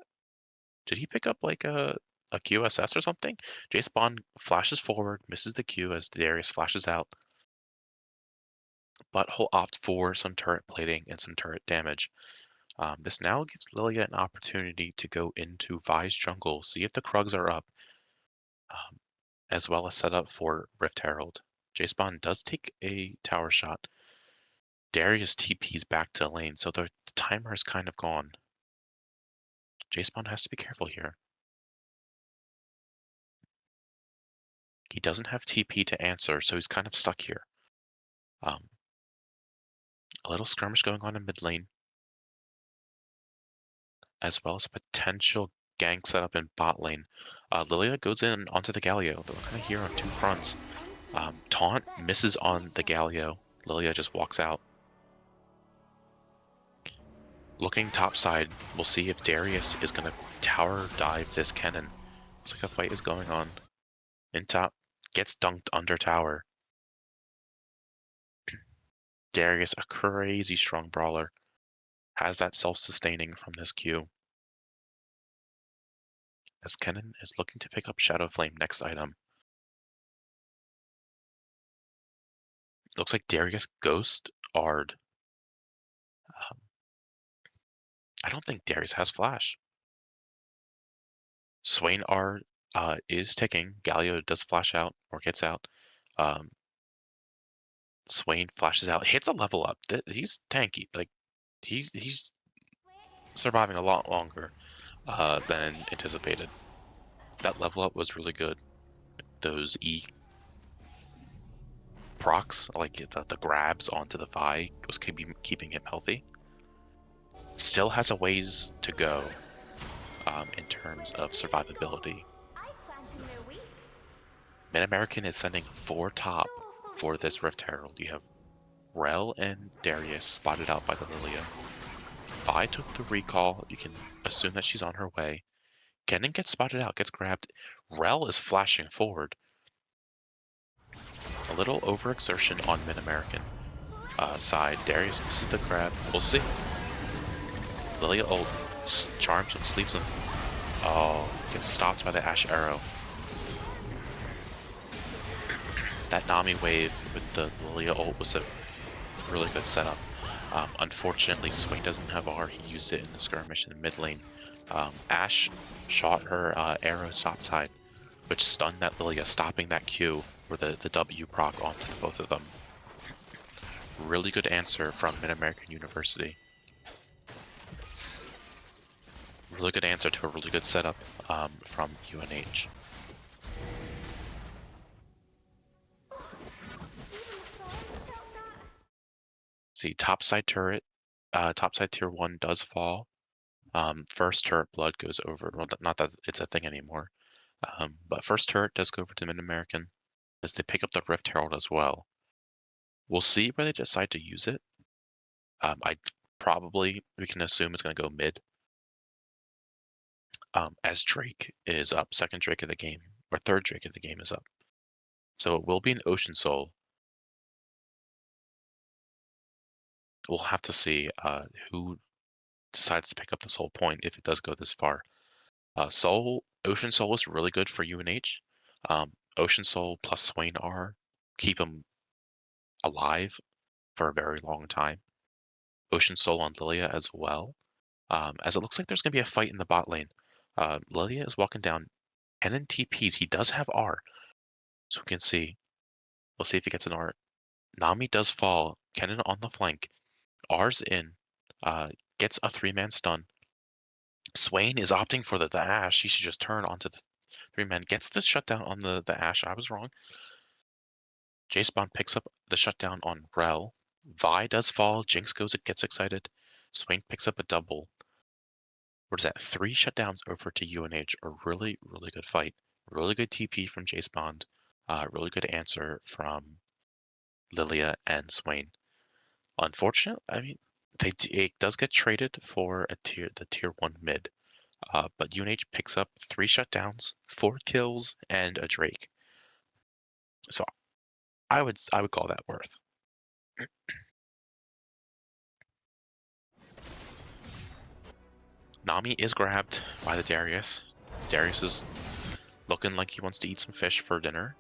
Did he pick up like a QSS or something? Jace Bond flashes forward, misses the Q as Darius flashes out. But he'll opt for some turret plating and some turret damage. This now gives Lilia an opportunity to go into Vi's jungle, see if the Krugs are up, as well as set up for Rift Herald. Jace Bond does take a tower shot. Darius TP's back to lane, so the timer is kind of gone. Jace Bond has to be careful here. He doesn't have TP to answer, so he's kind of stuck here. A little skirmish going on in mid lane, as well as a potential gank setup in bot lane. Lilia goes in onto the Galio. They're kind of here on two fronts. Taunt misses on the Galio. Lilia just walks out. Looking topside, we'll see if Darius is going to tower dive this Kennen. Looks like a fight is going on. In top, gets dunked under tower. Darius, a crazy strong brawler, has that self-sustaining from this Q. as Kennen is looking to pick up Shadow Flame next item. Looks like Darius, Ghost, Ard. I don't think Darius has Flash. Swain Ard is ticking. Galio does flash out or gets out. Swain flashes out, hits a level up. He's tanky. Like he's surviving a lot longer than anticipated. That level up was really good. Those E procs, like the grabs onto the Vi, was keeping him healthy. Still has a ways to go in terms of survivability. Mid-American is sending 4 top for this Rift Herald. You have Rell and Darius spotted out by the Lilia. Vi took the recall. You can assume that she's on her way. Kennen gets spotted out, gets grabbed. Rell is flashing forward. A little overexertion on Mid-American side. Darius misses the grab. We'll see. Lilia ult charms him, sleeps him. Oh, gets stopped by the Ash Arrow. That Nami wave with the Lilia ult was a really good setup. Unfortunately, Swain doesn't have R. He used it in the skirmish in the mid lane. Ash shot her arrow topside, which stunned that Lilia, stopping that Q or the W proc onto both of them. Really good answer from Mid-American University. Really good answer to a really good setup from UNH. See, topside turret, topside tier 1 does fall. First turret blood goes over. Well, not that it's a thing anymore. But first turret does go over to Mid-American as they pick up the Rift Herald as well. We'll see where they decide to use it. We can assume it's going to go mid. As Drake is up, second Drake of the game, or third Drake of the game is up. So it will be an Ocean Soul. We'll have to see who decides to pick up this whole point if it does go this far. Ocean Soul is really good for UNH. Ocean Soul plus Swain R keep him alive for a very long time. Ocean Soul on Lilia as well. As it looks like there's going to be a fight in the bot lane. Lilia is walking down. Kennen TPs. He does have R. So we can see. We'll see if he gets an R. Nami does fall. Kennen on the flank. R's in. Gets a 3-man stun. Swain is opting for the Ash. He should just turn onto the 3-man. Gets the shutdown on the Ash. I was wrong. J-Spawn picks up the shutdown on Rell. Vi does fall. Jinx gets excited. Swain picks up a double. What is that? 3 shutdowns over to UNH. A really, really good fight. Really good TP from J-Spawn. Really good answer from Lilia and Swain. Unfortunate. I mean, it does get traded for the tier 1 mid. But UNH picks up 3 shutdowns, 4 kills, and a Drake. So I would call that worth. Nami is grabbed by the Darius. Darius is looking like he wants to eat some fish for dinner.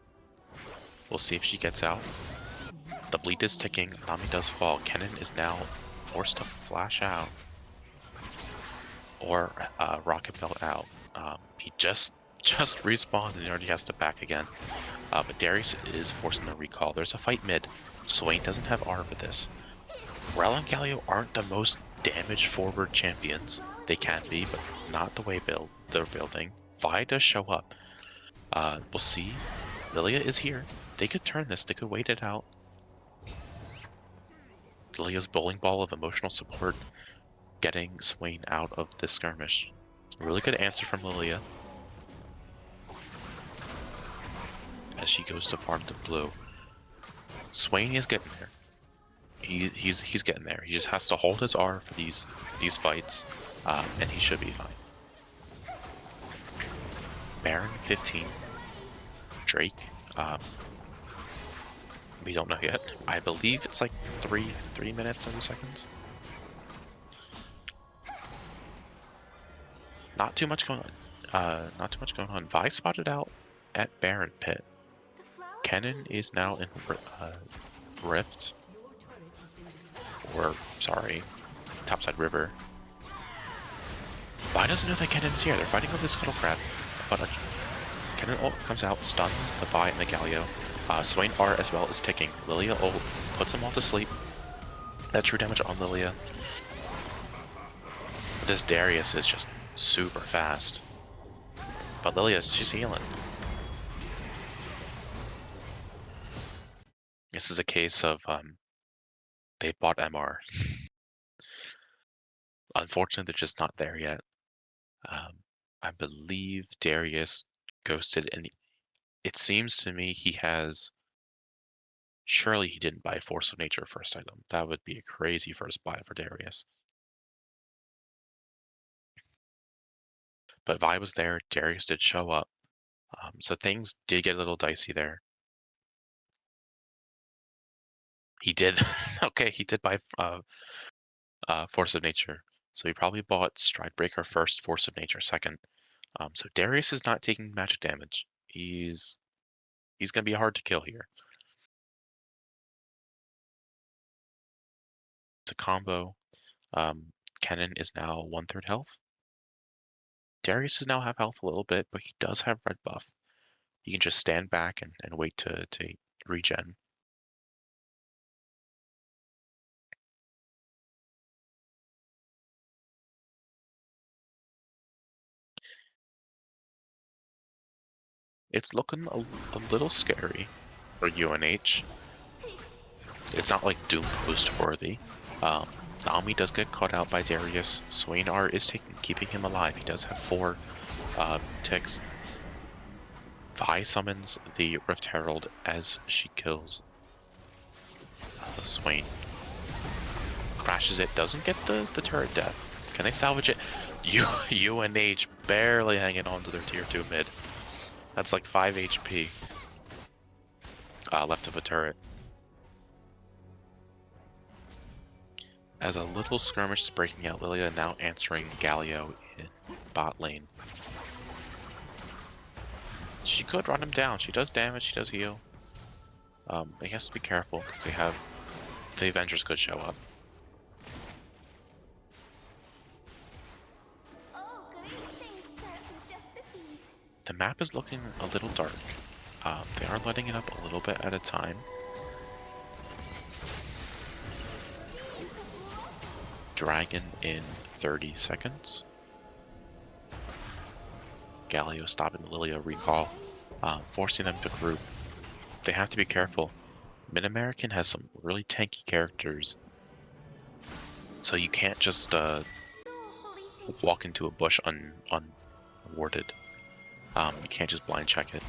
We'll see if she gets out. The bleed is ticking. Nami does fall. Kennen is now forced to flash out. Or rocket belt out. He just respawned and he already has to back again. But Darius is forcing the recall. There's a fight mid. Swain doesn't have R for this. Rell and Galio aren't the most damage forward champions. They can be, but not the way they're building. Vi does show up. We'll see. Lilia is here. They could turn this. They could wait it out. Lilia's bowling ball of emotional support getting Swain out of this skirmish. Really good answer from Lilia. As she goes to farm the blue. Swain is getting there. He's getting there. He just has to hold his R for these fights, and he should be fine. Baron 15. Drake. We don't know yet. I believe it's like 3 minutes, 30 seconds. Not too much going on. Not too much going on. Vi spotted out at Baron Pit. Kennen is now in Rift. Or, sorry, Topside River. Vi doesn't know that Kennen is here. They're fighting over the Scuttle Crab. But Kennen ult comes out, stuns the Vi and the Galio. Swain R as well is ticking. Lilia ult puts them all to sleep. That true damage on Lilia. This Darius is just super fast. But Lilia, she's healing. This is a case of they bought MR. Unfortunately, they're just not there yet. I believe Darius ghosted, and it seems to me he has. Surely he didn't buy Force of Nature first item. That would be a crazy first buy for Darius. But Vi was there. Darius did show up. So things did get a little dicey there. He did. Okay, he did buy Force of Nature. So he probably bought Stridebreaker first, Force of Nature second. So Darius is not taking magic damage. He's going to be hard to kill here. It's a combo. Kennen is now 1/3 health. Darius is now half health a little bit, but he does have red buff. He can just stand back and wait to regen. It's looking a little scary for UNH. It's not like Doom Post worthy. Nami does get caught out by Darius. Swain R is keeping him alive. He does have 4 ticks. Vi summons the Rift Herald as she kills Swain. Crashes it, doesn't get the turret death. Can they salvage it? UNH barely hanging on to their tier 2 mid. That's like 5 HP left of a turret. As a little skirmish is breaking out, Lilia now answering Galio in bot lane. She could run him down. She does damage, she does heal. He has to be careful because the Avengers could show up. The map is looking a little dark. They are letting it up a little bit at a time. Dragon in 30 seconds. Galio stopping the Lilia recall, forcing them to group. They have to be careful. Mid-American has some really tanky characters, so you can't just walk into a bush unwarded. You can't just blind check it.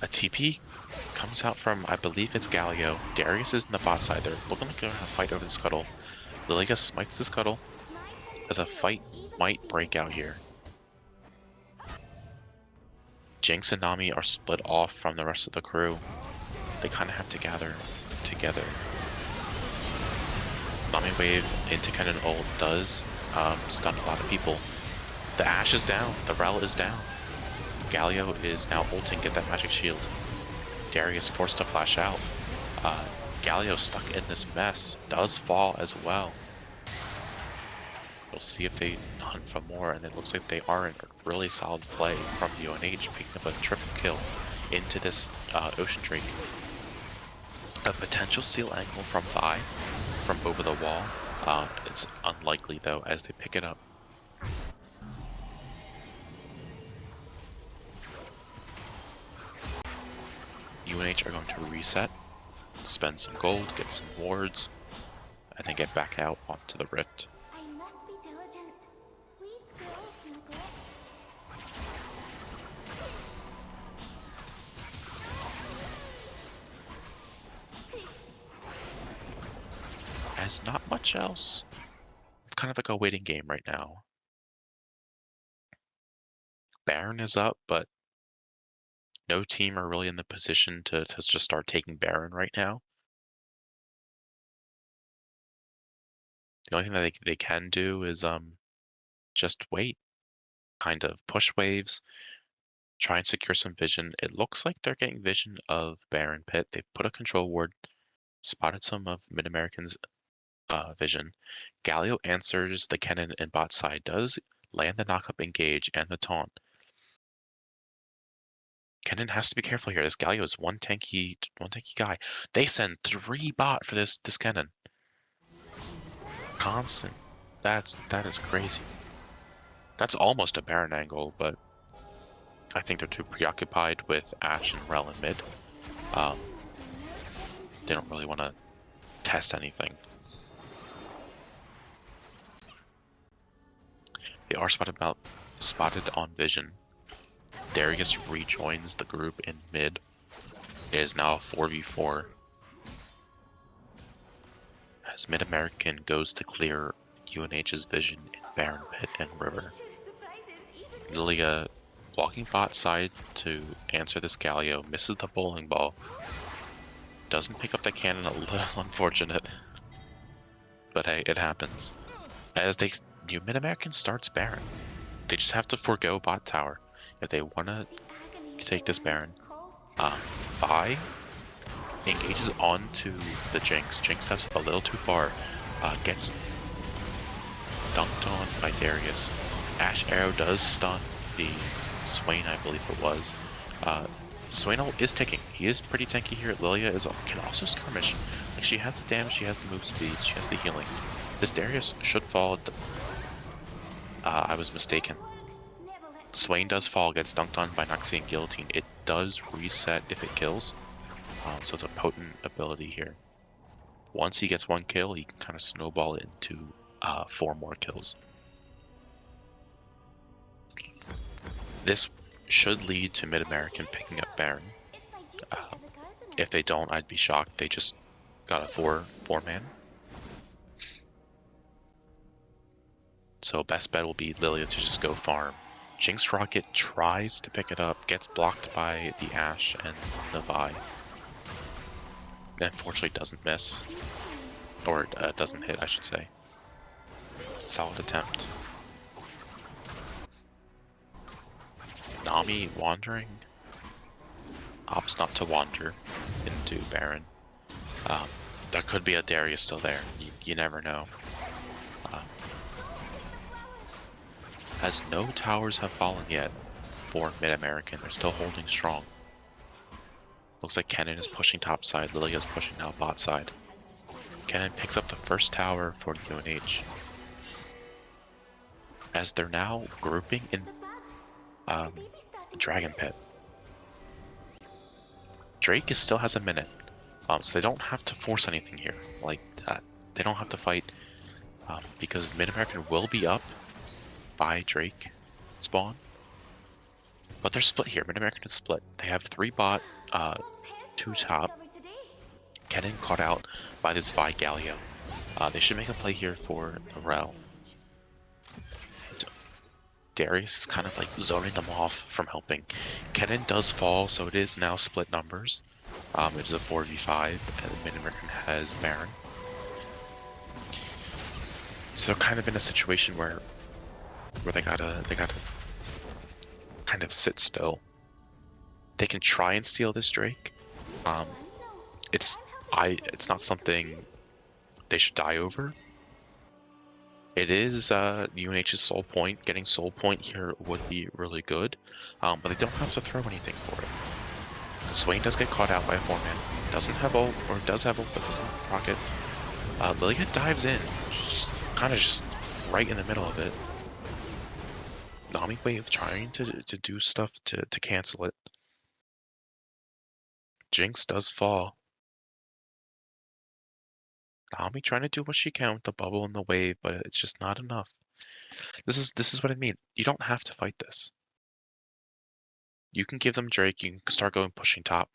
A TP comes out from, I believe it's Galio. Darius is in the bot side. They're looking like they're gonna fight over the Scuttle. Lilia smites the Scuttle as a fight might break out here. Jinx and Nami are split off from the rest of the crew. They kind of have to gather together. Nami wave into Kennen ult does stun a lot of people. The Ashe is down. The Rel is down. Galio is now ulting, get that magic shield. Darius forced to flash out. Galio stuck in this mess. Does fall as well. We'll see if they hunt for more, and it looks like they are in a really solid play from UNH, picking up a triple kill into this Ocean Drake. A potential steal angle from Vi from over the wall. It's unlikely though, as they pick it up. UNH are going to reset, spend some gold, get some wards, and then get back out onto the Rift. As not much else. It's kind of like a waiting game right now. Baron is up, but no team are really in the position to just start taking Baron right now. The only thing that they can do is just wait, kind of push waves, try and secure some vision. It looks like they're getting vision of Baron Pit. They put a control ward, spotted some of Mid American's vision. Galio answers the cannon and bot side, does land the knockup engage and the taunt. Kennen has to be careful here. This Galio is one tanky guy. They send 3 bot for this Kennen. Constant. That is crazy. That's almost a Baron angle, but I think they're too preoccupied with Ashe and Rel in mid. They don't really want to test anything. They are spotted on vision. Darius rejoins the group in mid. It is now 4v4. As Mid American goes to clear UNH's vision in Baron Pit and River. Lilia walking bot side to answer this Galio, misses the bowling ball. Doesn't pick up the cannon, a little unfortunate. But hey, it happens. As Mid American starts Baron. They just have to forego bot tower if they want to take this Baron. Vi engages onto the Jinx. Jinx steps a little too far. Gets dunked on by Darius. Ashe Arrow does stun the Swain, I believe it was. Swain is ticking. He is pretty tanky here. Lilia can also skirmish. Like, she has the damage, she has the move speed, she has the healing. This Darius should fall. I was mistaken. Swain does fall, gets dunked on by Noxie and Guillotine. It does reset if it kills. So it's a potent ability here. Once he gets 1 kill, he can kind of snowball it into 4 more kills. This should lead to Mid American picking up Baron. If they don't, I'd be shocked. They just got a 4-man. So best bet will be Lilia to just go farm. Jinx Rocket tries to pick it up, gets blocked by the Ashe and the Vi. Unfortunately doesn't miss. Or doesn't hit, I should say. Solid attempt. Nami wandering. Opts not to wander into Baron. There could be a Darius still there. You never know. As no towers have fallen yet for Mid American, they're still holding strong. Looks like Kennen is pushing top side, Lilia is pushing now bot side. Kennen picks up the first tower for UNH. As they're now grouping in Dragon Pit. Drake still has a minute, so they don't have to force anything here. Like, they don't have to fight, because Mid American will be up by Drake spawn. But they're split here. Mid American is split. They have 3 bot, 2 top. Kennen caught out by this Vi Galio. They should make a play here for the Rel. Darius is kind of like zoning them off from helping. Kennen does fall, so it is now split numbers. It is a 4v5, and Mid American has Baron. So they're kind of in a situation where they gotta kind of sit still. They can try and steal this Drake. It's not something they should die over. It is UNH's soul point. Getting soul point here would be really good, but they don't have to throw anything for it. Swain does get caught out by a 4-man. Doesn't have ult, or does have ult, but doesn't rocket. Lilia dives in, kind of just right in the middle of it. Nami Wave trying to do stuff to cancel it. Jinx does fall. Nami trying to do what she can with the bubble and the wave, but it's just not enough. This is what I mean. You don't have to fight this. You can give them Drake. You can start going pushing top.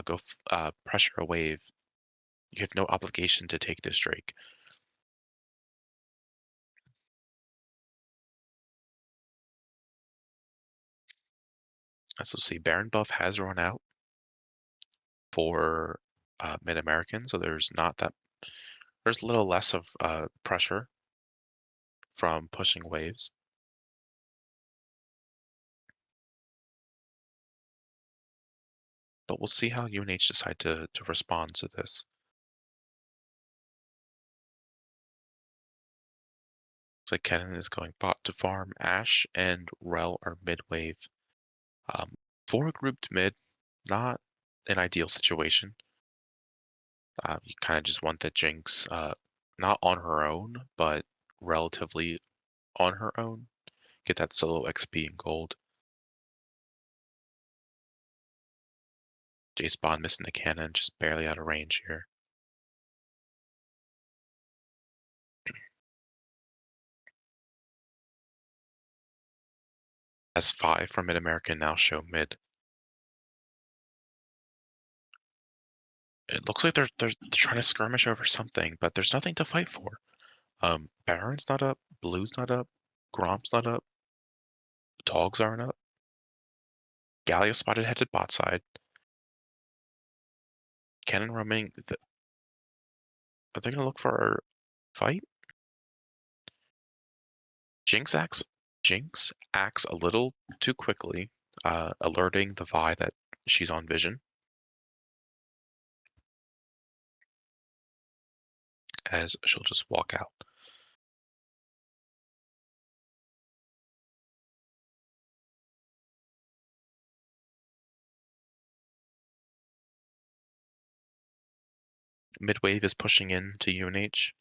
Go pressure a wave. You have no obligation to take this Drake. As we'll see, Baron buff has run out for Mid American, so there's not that There's a little less of pressure from pushing waves. But we'll see how UNH decide to respond to this. Looks like Kennen is going bot to farm. Ashe and Rell are mid wave. 4 grouped mid, not an ideal situation. You kind of just want the Jinx not on her own, but relatively on her own. Get that solo XP and gold. Jace Bond missing the cannon, just barely out of range here. S5 from Mid-American now show mid. It looks like they're trying to skirmish over something, but there's nothing to fight for. Baron's not up, Blue's not up, Gromp's not up, Dogs aren't up. Galio spotted headed bot side. Cannon roaming. Are they gonna look for a fight? Jinx acts a little too quickly, alerting the Vi that she's on vision. As she'll just walk out. Midwave is pushing in to UNH.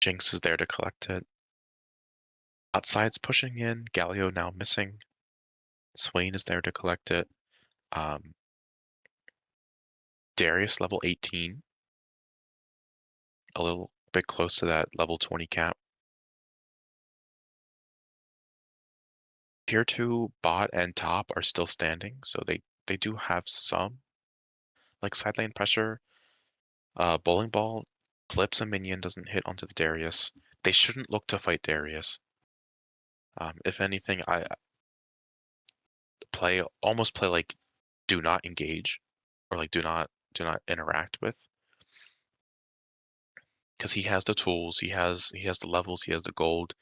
Jinx is there to collect it. Outside's pushing in. Galio now missing. Swain is there to collect it. Darius level 18. A little bit close to that level 20 cap. Tier 2 bot and top are still standing, so they do have some like side lane pressure. Bowling ball clips a minion, doesn't hit onto the Darius. They shouldn't look to fight Darius. If anything, I almost play like do not engage, or like do not interact with, because he has the tools, he has the levels, he has the gold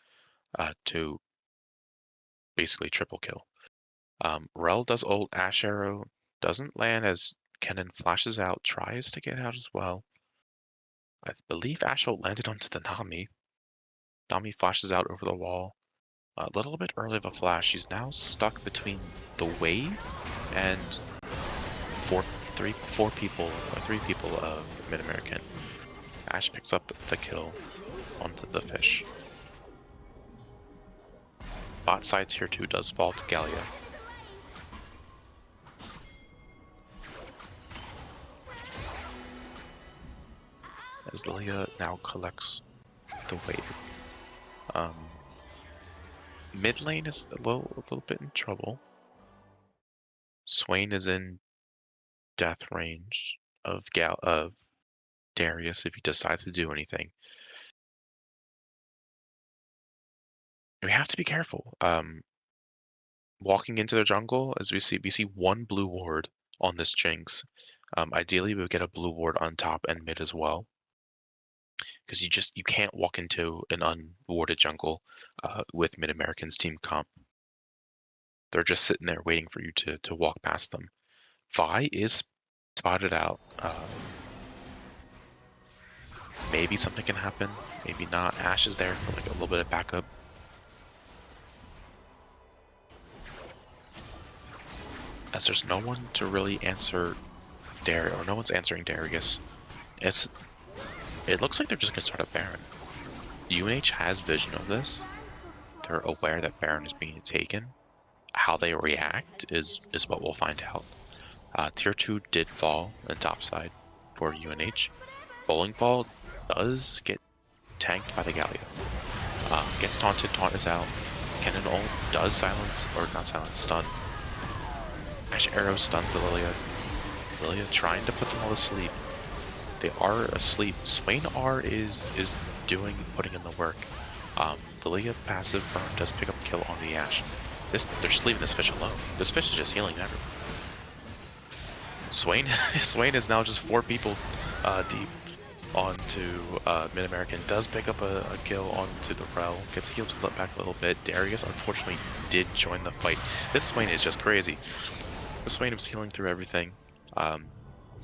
to basically triple kill. Rell does ult, Ashe arrow doesn't land as Kennen flashes out, tries to get out as well. I believe Ashe ult landed onto the Nami. Nami flashes out over the wall. A little bit early of a flash. She's now stuck between the wave and three people of Mid-American. Ashe picks up the kill onto the fish. Bot side tier 2 does fall to Galio. As Lilia now collects the wave. Mid lane is a little bit in trouble. Swain is in death range of Darius if he decides to do anything. We have to be careful. Walking into the jungle, as we see one blue ward on this Jinx. Ideally, we would get a blue ward on top and mid as well, because you can't walk into an unwarded jungle with Mid-American's team comp. They're just sitting there waiting for you to walk past them. Vi is spotted out. Maybe something can happen, maybe not. Ashe is there for like a little bit of backup. As there's no one to really answer Darius, or no one's answering Darius. It looks like they're just gonna start a Baron. UNH has vision of this. They're aware that Baron is being taken. How they react is what we'll find out. Tier 2 did fall on top side for UNH. Bowling ball does get tanked by the Galio. Gets taunted, taunt is out. Kennen ult does silence, or not silence, stun. Ashe arrow stuns the Lilia. Lilia trying to put them all to sleep. They are asleep. Swain R is putting in the work. The Lilia passive burn does pick up a kill on the Ashe. They're just leaving this fish alone. This fish is just healing everyone. Swain is now just 4 people deep. onto Mid-American, does pick up a kill onto the Rel, gets healed back a little bit. Darius unfortunately did join the fight. This Swain is just crazy. The Swain was healing through everything.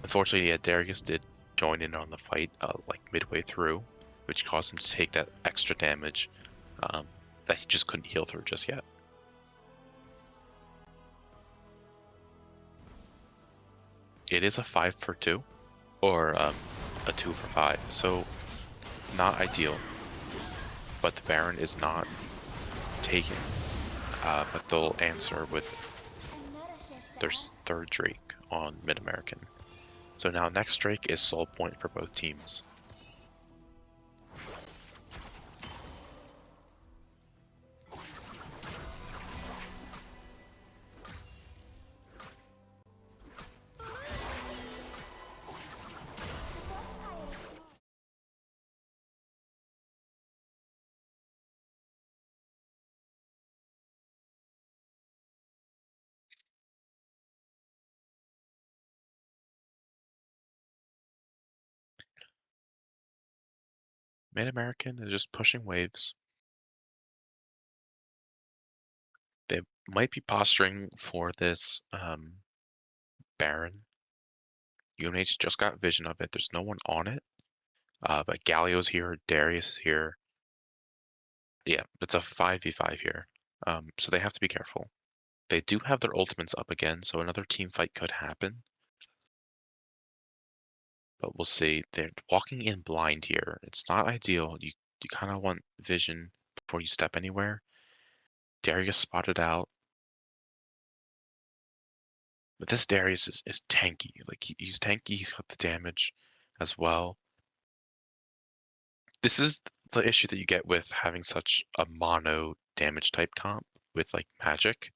Unfortunately, yeah, Darius did join in on the fight like midway through, which caused him to take that extra damage that he just couldn't heal through just yet. It is a 5 for 2, or a 2 for 5, so not ideal. But the Baron is not taken, but they'll answer with their third Drake on Mid-American. So now next Drake is Soul Point for both teams. Mid-American is just pushing waves. They might be posturing for this Baron. UNH just got vision of it. There's no one on it. But Galio's here, Darius is here. Yeah, it's a 5v5 here. So they have to be careful. They do have their ultimates up again, so another team fight could happen. But we'll see. They're walking in blind here. It's not ideal. You kind of want vision before you step anywhere. Darius spotted out. But this Darius is tanky. Like he's tanky, he's got the damage as well. This is the issue that you get with having such a mono damage type comp with like magic.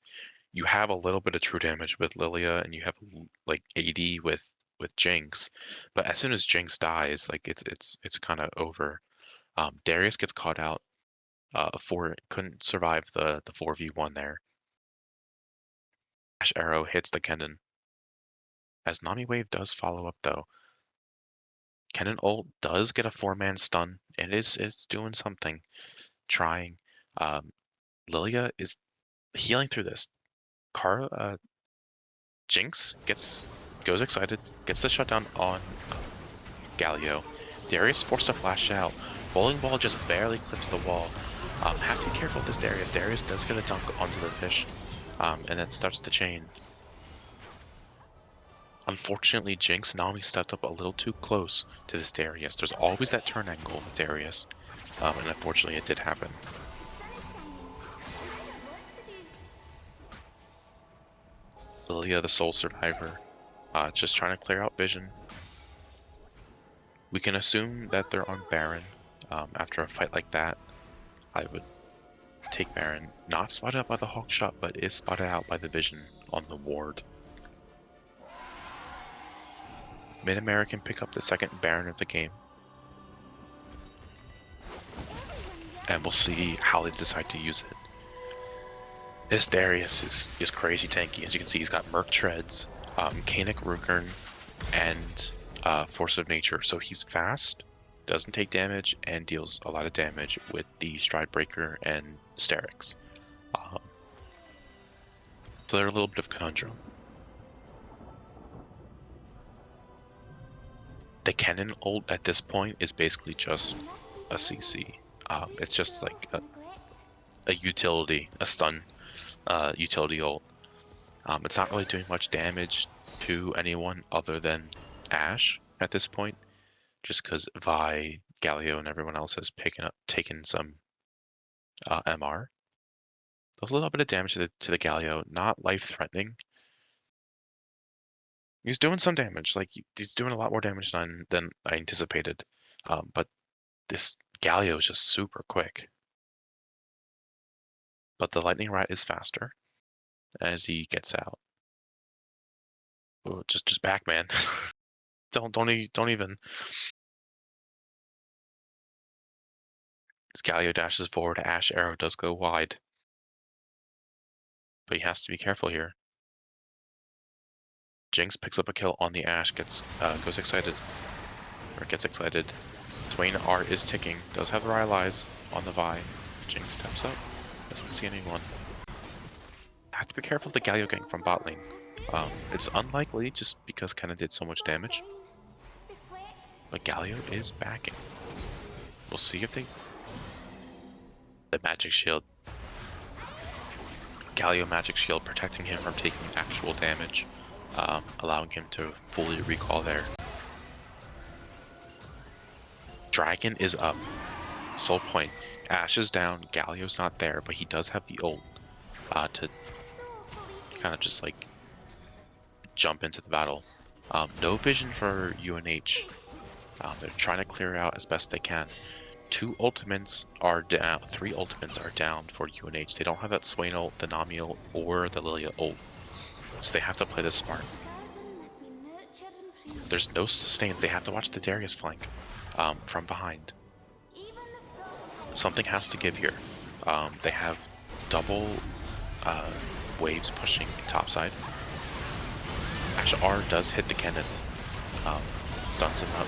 You have a little bit of true damage with Lilia and you have like AD with Jinx. But as soon as Jinx dies, like it's kind of over. Darius gets caught out couldn't survive the 4v1 there. Ash Arrow hits the Kennen. As Nami Wave does follow up though. Kennen ult does get a 4-man stun. It's doing something. Trying. Lilia is healing through this. Jinx goes excited, gets the shutdown on Galio. Darius forced to flash out. Bowling Ball just barely clips the wall. Have to be careful with this Darius. Darius does get a dunk onto the fish, and then starts the chain. Unfortunately, Jinx Nami stepped up a little too close to this Darius. There's always that turn angle with Darius, and unfortunately it did happen. Lilia, the sole survivor, just trying to clear out vision. We can assume that they're on Baron. After a fight like that, I would take Baron. Not spotted out by the Hawk Shot, but is spotted out by the vision on the ward. Mid-American pick up the second Baron of the game. And we'll see how they decide to use it. This Darius is crazy tanky. As you can see, he's got Merc Treads, Kaenic Rugern, and Force of Nature. So he's fast, doesn't take damage, and deals a lot of damage with the Stride Breaker and Sterix. So they're a little bit of conundrum. The Kennen ult at this point is basically just a CC. It's just like a utility, a stun utility ult. It's not really doing much damage to anyone other than Ashe at this point, just because Vi, Galio, and everyone else has taken some MR. Does a little bit of damage to the Galio, not life-threatening. He's doing some damage, like he's doing a lot more damage than I anticipated. But this Galio is just super quick. But the Lightning Rat is faster as he gets out. Oh, just back, man. don't even. As Galio dashes forward, Ashe Arrow does go wide. But he has to be careful here. Jinx picks up a kill on the Ashe, goes excited. or gets excited. Swain R is ticking, does have the Rylai's on the Vi. Jinx steps up, doesn't see anyone. Have to be careful of the Galio gang from bot lane. It's unlikely just because Kenna did so much damage, but Galio is backing. We'll see if they... The magic shield. Galio magic shield protecting him from taking actual damage, allowing him to fully recall there. Dragon is up. Soul point. Ashe is down. Galio's not there, but he does have the ult to kind of just like jump into the battle. No vision for UNH. They're trying to clear it out as best they can. 2 ultimates are down. 3 ultimates are down for UNH. They don't have that Swain ult, the Nami ult, or the Lilia ult. So they have to play this smart. There's no sustains. They have to watch the Darius flank from behind. Something has to give here. They have double waves pushing topside. Ashe R does hit the cannon. Stuns him up.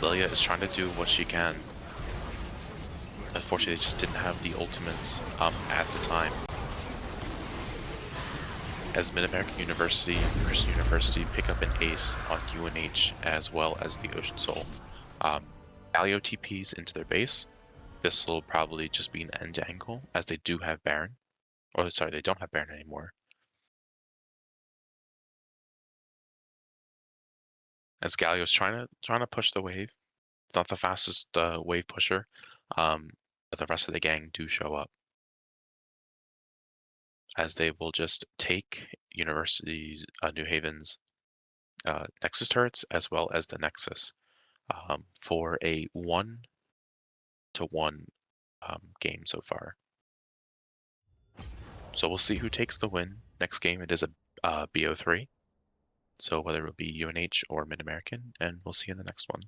Lilia is trying to do what she can. Unfortunately, they just didn't have the ultimates at the time. As Mid-American University and Christian University pick up an ace on UNH as well as the Ocean Soul. Galio TPs into their base. This will probably just be an end angle as they do have Baron. Or sorry, they don't have Baron anymore. As Galio's trying to push the wave. It's not the fastest wave pusher, but the rest of the gang do show up. As they will just take University New Haven's Nexus turrets as well as the Nexus for a 1-1 game so far. So we'll see who takes the win. Next game it is a BO3. So whether it will be UNH or Mid-American, and we'll see you in the next one.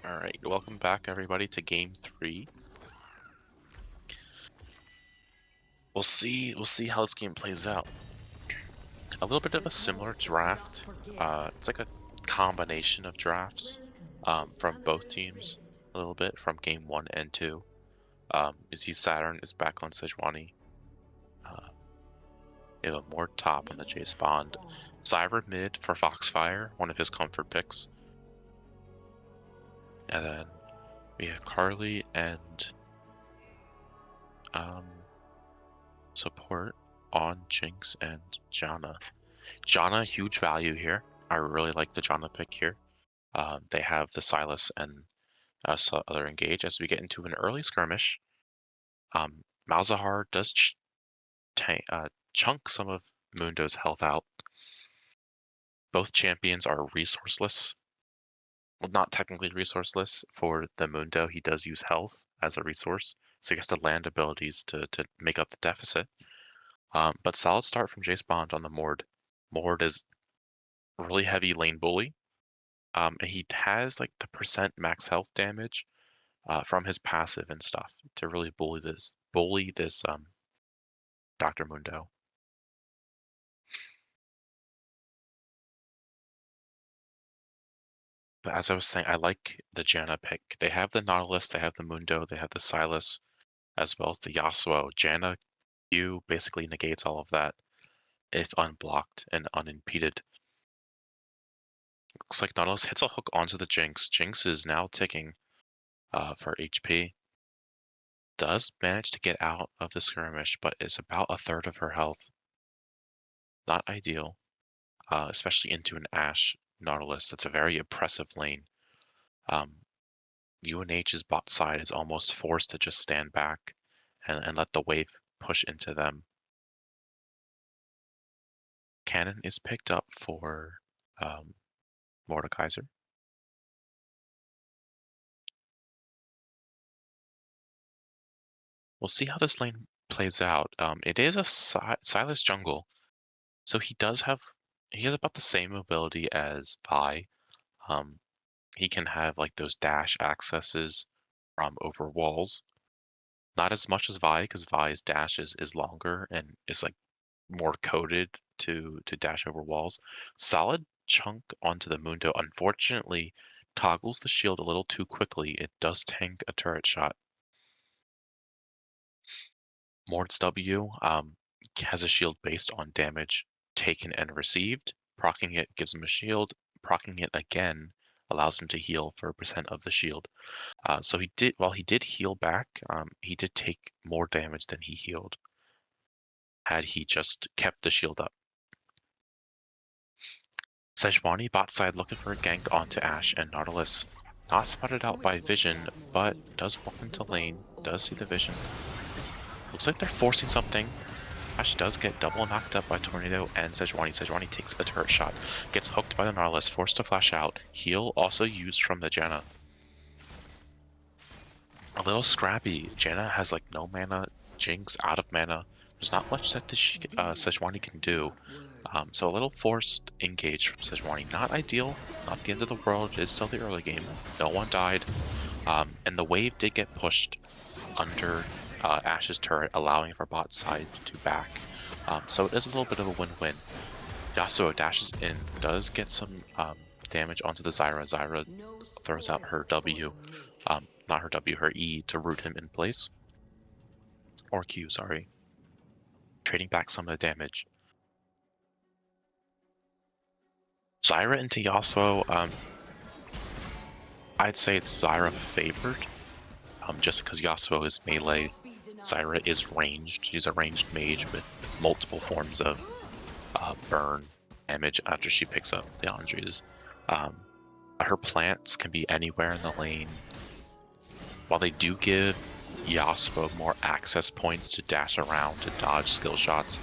All right, welcome back everybody to game 3. We'll see how this game plays out. A little bit of a similar draft. It's like a combination of drafts from both teams. A little bit from game 1 and 2. You see Saturn is back on Sejuani. They have a Mord top on the Jace Bond. Zyra mid for Foxfire, one of his comfort picks. And then we have Carly and support on Jinx and Janna. Janna, huge value here. I really like the Janna pick here. They have the Sylas and other engage. As we get into an early skirmish, Malzahar does chunk some of Mundo's health out. Both champions are resourceless. Well, not technically resourceless. For the Mundo, he does use health as a resource, so he gets to land abilities to make up the deficit. But solid start from Jace Bond on the Mord. Mord is really heavy lane bully. And he has like the percent max health damage from his passive and stuff to really bully this Dr. Mundo. But as I was saying, I like the Janna pick. They have the Nautilus, they have the Mundo, they have the Sylas, as well as the Yasuo. Janna Q basically negates all of that if unblocked and unimpeded. Looks like Nautilus hits a hook onto the Jinx. Jinx is now ticking for HP. Does manage to get out of the skirmish, but is about a third of her health. Not ideal, especially into an Ashe Nautilus. That's a very oppressive lane. UNH's bot side is almost forced to just stand back and let the wave push into them. Cannon is picked up for Mordekaiser. We'll see how this lane plays out. It is a Sylas jungle, so he has about the same mobility as Vi. He can have like those dash accesses from over walls. Not as much as Vi, because Vi's dash is longer and is like more coded to dash over walls. Solid chunk onto the Mundo. Unfortunately, toggles the shield a little too quickly. It does tank a turret shot. Mord's W has a shield based on damage taken and received. Proccing it gives him a shield. Proccing it again allows him to heal for a percent of the shield. So while he did heal back, he did take more damage than he healed had he just kept the shield up. Sejuani bot side looking for a gank onto Ashe and Nautilus. Not spotted out by Vision, but does walk into lane, does see the Vision. Looks like they're forcing something. Ashe does get double knocked up by Tornado and Sejuani. Sejuani takes the turret shot, gets hooked by the Nautilus, forced to flash out. Heal also used from the Janna. A little scrappy. Janna has like no mana, Jinx out of mana. There's not much that Sejuani can do. So a little forced engage from Sejuani. Not ideal, not the end of the world. It is still the early game. No one died. And the wave did get pushed under Ashe's turret, allowing for bot side to back. So it is a little bit of a win-win. Yasuo dashes in, does get some damage onto the Zyra. Zyra throws out her W, not her W, her E to root him in place. Or Q, sorry. Trading back some of the damage. Zyra into Yasuo, I'd say it's Zyra favored, just because Yasuo is melee. Zyra is ranged. She's a ranged mage with multiple forms of burn damage after she picks up the Andres. Her plants can be anywhere in the lane. While they do give Yasuo more access points to dash around, to dodge skill shots,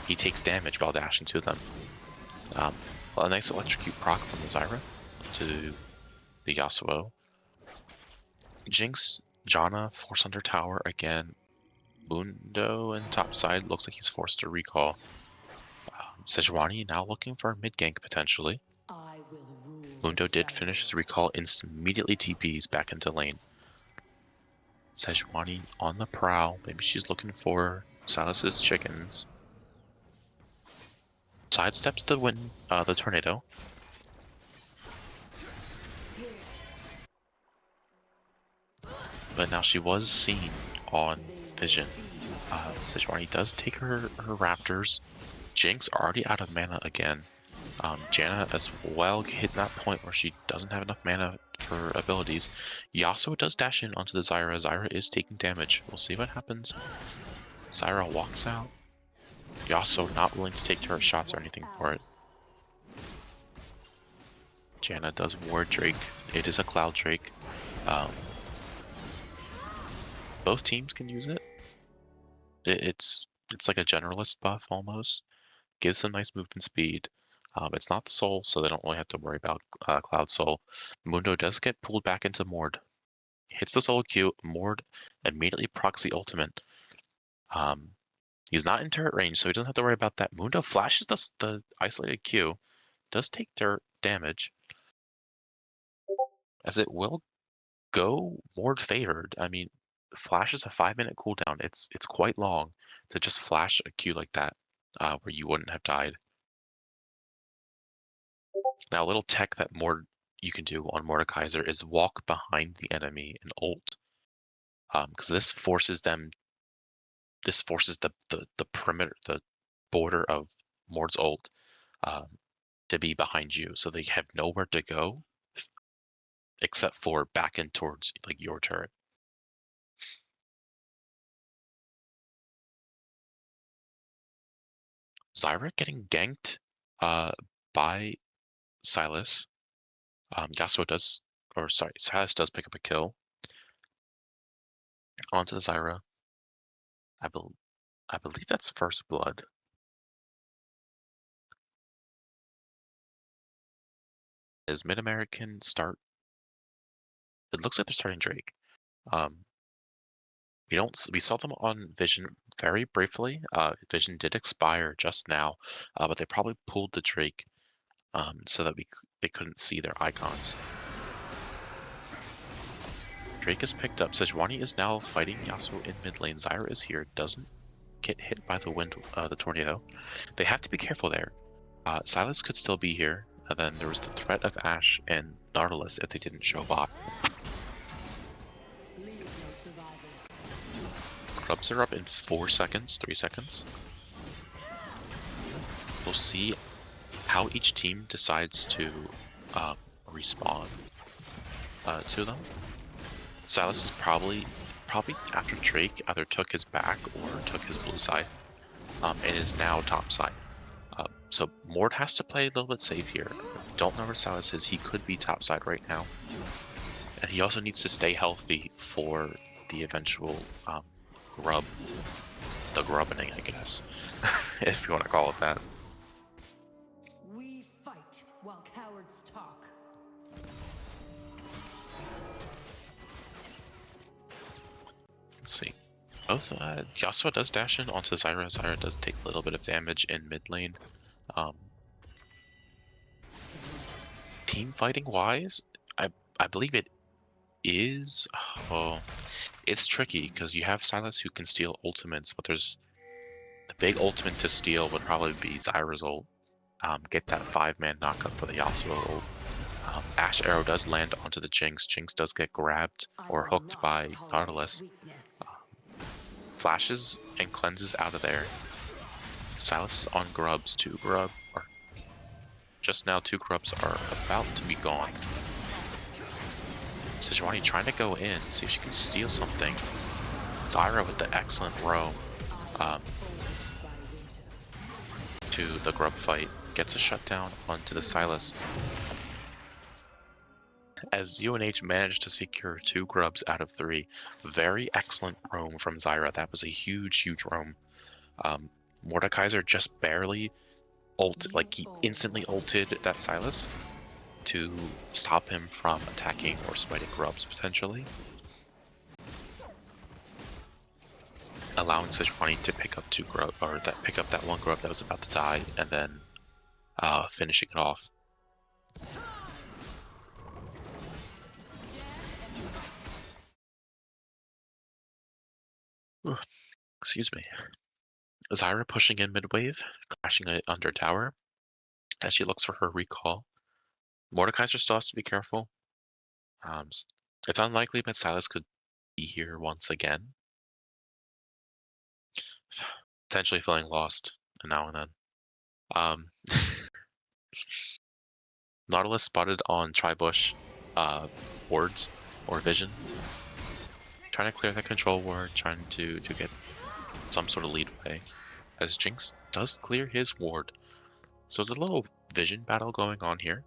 he takes damage while dashing to them. A nice electrocute proc from the Zyra to the Yasuo. Jinx, Janna, force under tower again. Mundo and topside looks like he's forced to recall. Sejuani now looking for a mid gank potentially. I will rule Mundo did finish his recall and immediately TPs back into lane. Sejuani on the prowl. Maybe she's looking for Silas's chickens. Sidesteps the tornado. But now she was seen on Vision. Sejuani does take her raptors. Jinx already out of mana again. Janna as well hitting that point where she doesn't have enough mana for abilities. Yasuo does dash in onto the Zyra. Zyra is taking damage. We'll see what happens. Zyra walks out. Yasuo not willing to take turret shots or anything for it. Janna does ward Drake. It is a Cloud Drake. Both teams can use it. It's like a generalist buff almost. Gives some nice movement speed. It's not the soul, so they don't really have to worry about Cloud Soul. Mundo does get pulled back into Mord. Hits the solo Q. Mord immediately procs the ultimate. He's not in turret range, so he doesn't have to worry about that. Mundo flashes the isolated Q. Does take turret damage. As it will go Mord favored. I mean, flash is a 5-minute cooldown. It's quite long to just flash a Q like that, where you wouldn't have died. Now, a little tech that you can do on Mordekaiser is walk behind the enemy and ult, because this forces the perimeter, the border of Mord's ult, to be behind you, so they have nowhere to go except for back in towards like your turret. Zyra getting ganked by Sylas. Silas does pick up a kill. Onto the Zyra. I believe that's first blood. Is Mid-American start? It looks like they're starting Drake. We saw them on Vision very briefly. Vision did expire just now, but they probably pulled the Drake so that they couldn't see their icons. Drake is picked up. Sejuani is now fighting Yasuo in mid lane. Zyra is here. Doesn't get hit by the wind, the tornado. They have to be careful there. Sylas could still be here. And then there was the threat of Ashe and Nautilus if they didn't show up. Clubs are up in 4 seconds, 3 seconds. We'll see how each team decides to respawn to them. Sylas is probably after Drake either took his back or took his blue side, and is now top side. So Mord has to play a little bit safe here. Don't know where Sylas is. He could be top side right now, and he also needs to stay healthy for the eventual grubbening, I guess, if you want to call it that. We fight while cowards talk. Let's see. Both Yasuo does dash in onto Zyra. Zyra does take a little bit of damage in mid lane. Team fighting wise, I believe it is. Oh, it's tricky because you have Sylas who can steal ultimates, but there's the big ultimate to steal would probably be Zyra's ult. Get that 5-man knockup for the Yasuo ult. Ashe arrow does land onto the Jinx. Jinx does get grabbed or hooked by Nautilus. Flashes and cleanses out of there. Sylas is on grubs. Just now 2 grubs are about to be gone. Sejuani trying to go in, see if she can steal something. Zyra with the excellent roam to the grub fight. Gets a shutdown onto the Sylas. As UNH managed to secure 2 grubs out of 3. Very excellent roam from Zyra. That was a huge roam. Mordekaiser just barely he instantly ulted that Sylas to stop him from attacking or smiting grubs potentially. Allowing Sejuani to pick up 2 grub, or pick up that 1 grub that was about to die, and then finishing it off. Ugh, excuse me. Zyra pushing in mid-wave, crashing it under tower as she looks for her recall. Mordekaiser still has to be careful. It's unlikely, but Silas could be here once again. Potentially feeling lost now and then. Nautilus spotted on Tribush wards or vision. Trying to clear that control ward, trying to get some sort of lead way. As Jinx does clear his ward. So there's a little vision battle going on here.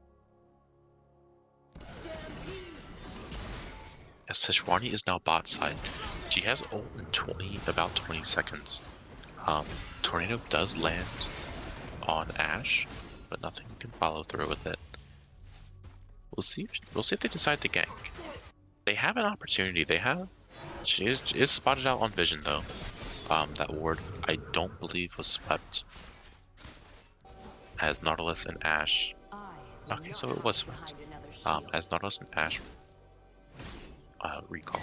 As Sejuani is now bot side. She has ult in about 20 seconds. Tornado does land on Ashe, but nothing can follow through with it. We'll see if they decide to gank. They have an opportunity. She is spotted out on vision though. That ward I don't believe was swept. As Nautilus and Ashe. Okay, so it was swept. As Nautilus and Ashe recall.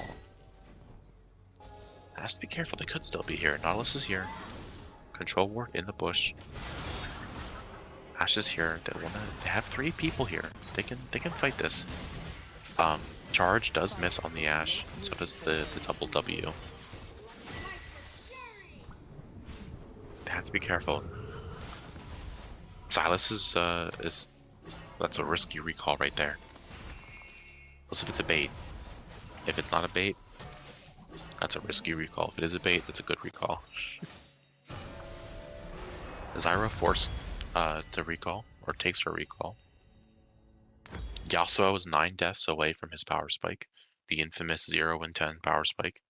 Has to be careful. They could still be here. Nautilus is here. Control ward in the bush. Ashe is here. They have 3 people here. They can fight this. Charge does miss on the Ashe. So does the double W. They have to be careful. Silas is that's a risky recall right there. Let's see if it's a bait. If it's not a bait, that's a risky recall. If it is a bait, that's a good recall. Zyra forced to recall, or takes her recall. Yasuo is 9 deaths away from his power spike. The infamous 0 and 10 power spike.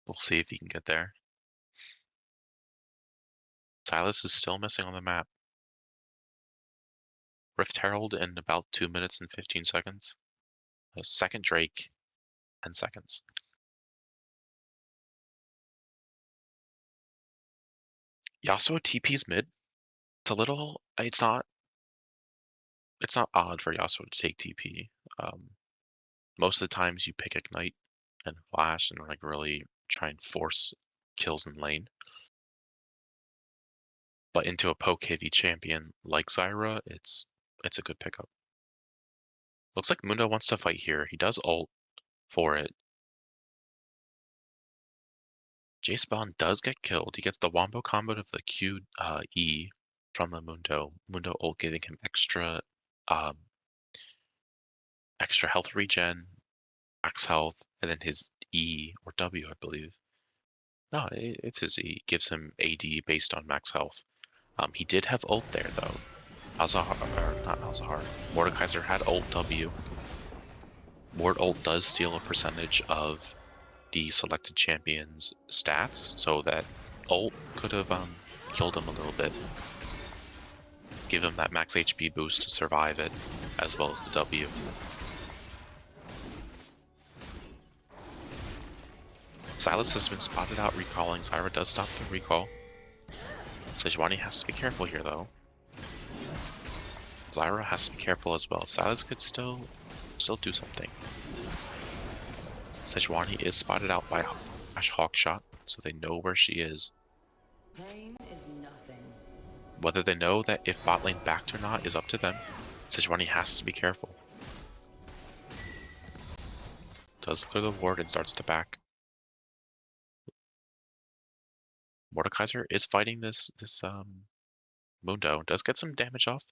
We'll see if he can get there. Silas is still missing on the map. Rift Herald in about 2 minutes and 15 seconds. A second Drake, 10 seconds. Yasuo TP's mid. It's not odd for Yasuo to take TP. Most of the times you pick Ignite and Flash and like really try and force kills in lane. But into a poke heavy champion like Zyra, it's a good pickup. Looks like Mundo wants to fight here. He does ult for it. J-Spawn does get killed. He gets the wombo combo of the Q E from the Mundo. Mundo ult giving him extra health regen, max health, and then his E or W, I believe. No, it's his E. Gives him AD based on max health. He did have ult there though. Mordekaiser had ult W. Ward ult does steal a percentage of the selected champion's stats, so that ult could have killed him a little bit. Give him that max HP boost to survive it, as well as the W. Silas has been spotted out recalling. Zyra does stop the recall. Sejuani has to be careful here though. Zyra has to be careful as well. Silas could still do something. Sejuani is spotted out by Ashe Hawkshot, so they know where she is. Pain is nothing. Whether they know that if bot lane backed or not is up to them. Sejuani has to be careful. Does clear the ward and starts to back. Mordekaiser is fighting this Mundo. Does get some damage off.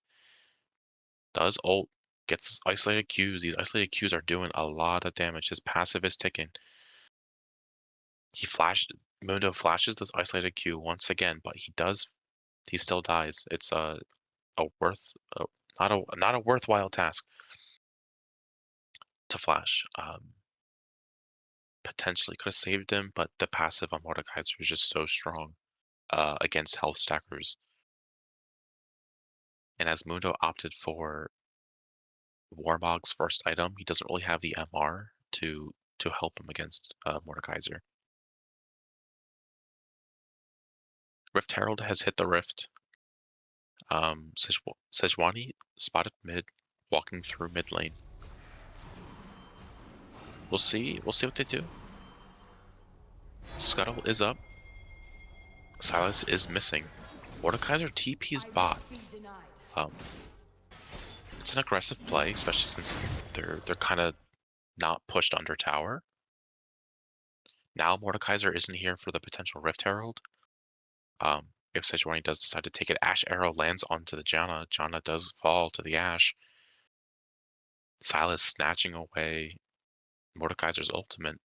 Does ult. Gets isolated Qs. These isolated Qs are doing a lot of damage. His passive is ticking. Mundo flashes this isolated Q once again, but he still dies. It's not a worthwhile task to flash. Potentially could have saved him, but the passive on Mordekaiser is just so strong against health stackers. And as Mundo opted for Warmog's first item, he doesn't really have the MR to help him against Mordekaiser. Rift Herald has hit the rift. Sejuani spotted mid, walking through mid lane. We'll see. We'll see what they do. Scuttle is up. Silas is missing. Mordekaiser TP's bot. It's an aggressive play, especially since they're kind of not pushed under tower. Now Mordekaiser isn't here for the potential Rift Herald. If Sejuani does decide to take it, Ash Arrow lands onto the Janna. Janna does fall to the Ash. Silas snatching away Mordekaiser's ultimate.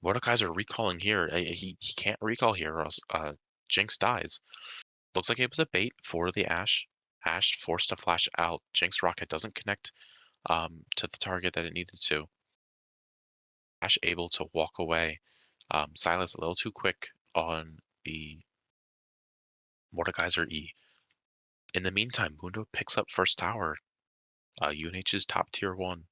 Mordekaiser recalling here. He can't recall here or else Jinx dies. Looks like it was a bait for the Ash. Ash forced to flash out. Jinx rocket doesn't connect to the target that it needed to. Ash able to walk away. Silas a little too quick on the Mordekaiser E. In the meantime, Mundo picks up first tower. UNH's top tier 1.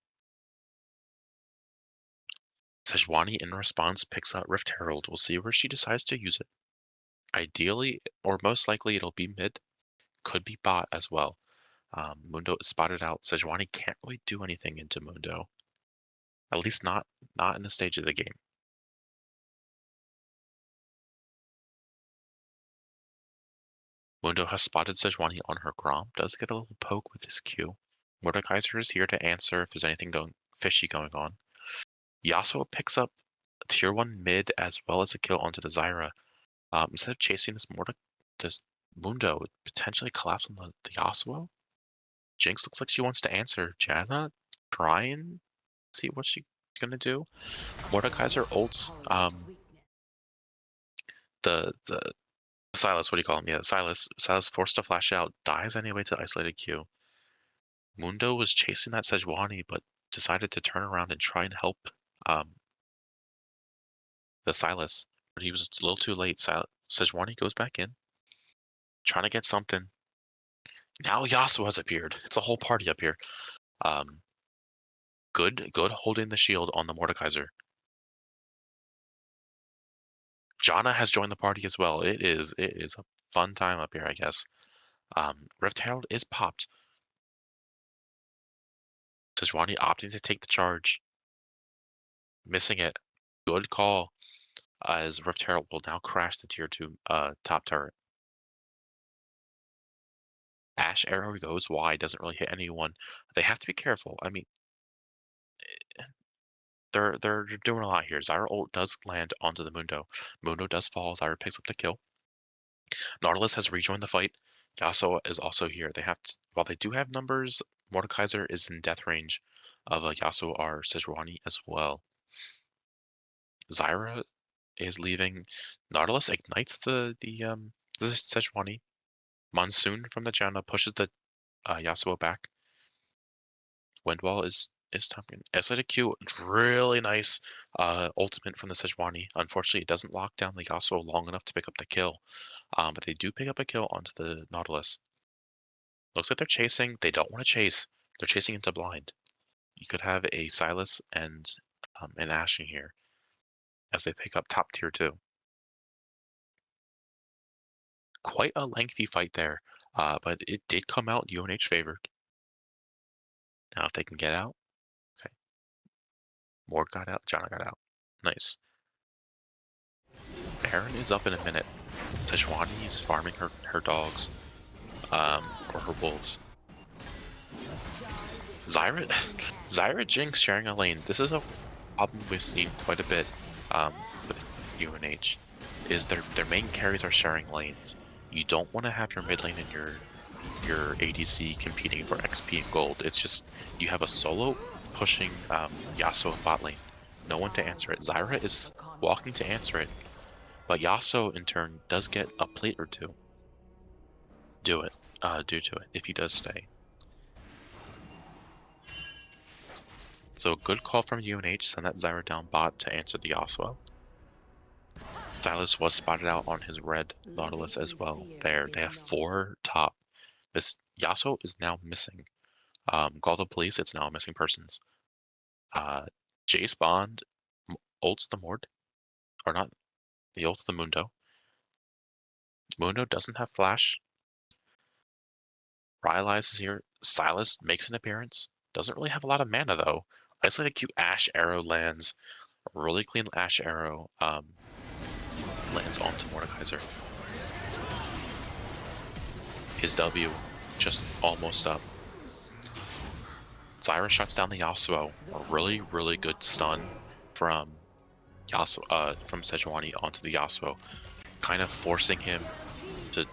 Sejuani in response picks up Rift Herald. We'll see where she decides to use it. Ideally, or most likely, it'll be mid. Could be bot as well. Mundo is spotted out. Sejuani can't really do anything into Mundo. At least not in the stage of the game. Mundo has spotted Sejuani on her Grom. Does get a little poke with his Q. Mordekaiser is here to answer if there's anything fishy going on. Yasuo picks up a tier 1 mid as well as a kill onto the Zyra. Instead of chasing this Mundo would potentially collapse on the Yasuo. Jinx looks like she wants to answer. Janna try and see what she's gonna do. Mordekaiser ults the Silas, what do you call him? Yeah, Silas forced to flash out, dies anyway to isolated Q. Mundo was chasing that Sejuani, but decided to turn around and try and help the Silas, but he was a little too late. Sejuani goes back in, trying to get something. Now Yasuo has appeared. It's a whole party up here. Good holding the shield on the Mordekaiser. Janna has joined the party as well. It is a fun time up here, I guess. Rift Herald is popped. Sejuani opting to take the charge. Missing it. Good call. As Rift Herald will now crash the tier 2 top turret. Ash Arrow goes wide, doesn't really hit anyone. They have to be careful. I mean, they're doing a lot here. Zyra ult does land onto the Mundo. Mundo does fall. Zyra picks up the kill. Nautilus has rejoined the fight. Yasuo is also here. They have to, while they do have numbers, Mordekaiser is in death range of Yasuo or Sejuani as well. Zyra is leaving. Nautilus ignites the Sejuani. Monsoon from the Janna pushes the Yasuo back. Windwall is topping. Isolated Q, really nice ultimate from the Sejuani. Unfortunately, it doesn't lock down the Yasuo long enough to pick up the kill. But they do pick up a kill onto the Nautilus. Looks like they're chasing. They don't want to chase. They're chasing into blind. You could have a Silas and an Ash in here as they pick up top tier 2. Quite a lengthy fight there, but it did come out UNH favored. Now if they can get out. Okay. Morg got out, Janna got out. Nice. Baron is up in a minute. Sejuani is farming her dogs. Or her wolves. Zyra Jinx sharing a lane. This is a problem we've seen quite a bit with UNH. Is their main carries are sharing lanes. You don't want to have your mid lane and your ADC competing for XP and gold. It's just you have a solo pushing Yasuo in bot lane. No one to answer it. Zyra is walking to answer it, but Yasuo in turn does get a plate or two. Due to it if he does stay. So good call from UNH. Send that Zyra down bot to answer the Yasuo. Silas was spotted out on his red Nautilus as well. There, they have 4 top. This Yasuo is now missing. Call the police. It's now missing persons. Jace Bond ults the Mord, or not? He ults the Mundo. Mundo doesn't have flash. Rylai's is here. Silas makes an appearance. Doesn't really have a lot of mana though. Isolated Q Ash Arrow lands. A really clean Ash Arrow lands onto Mordekaiser. His W just almost up. Zyra shuts down the Yasuo. A really, really good stun from from Sejuani onto the Yasuo, kind of forcing him to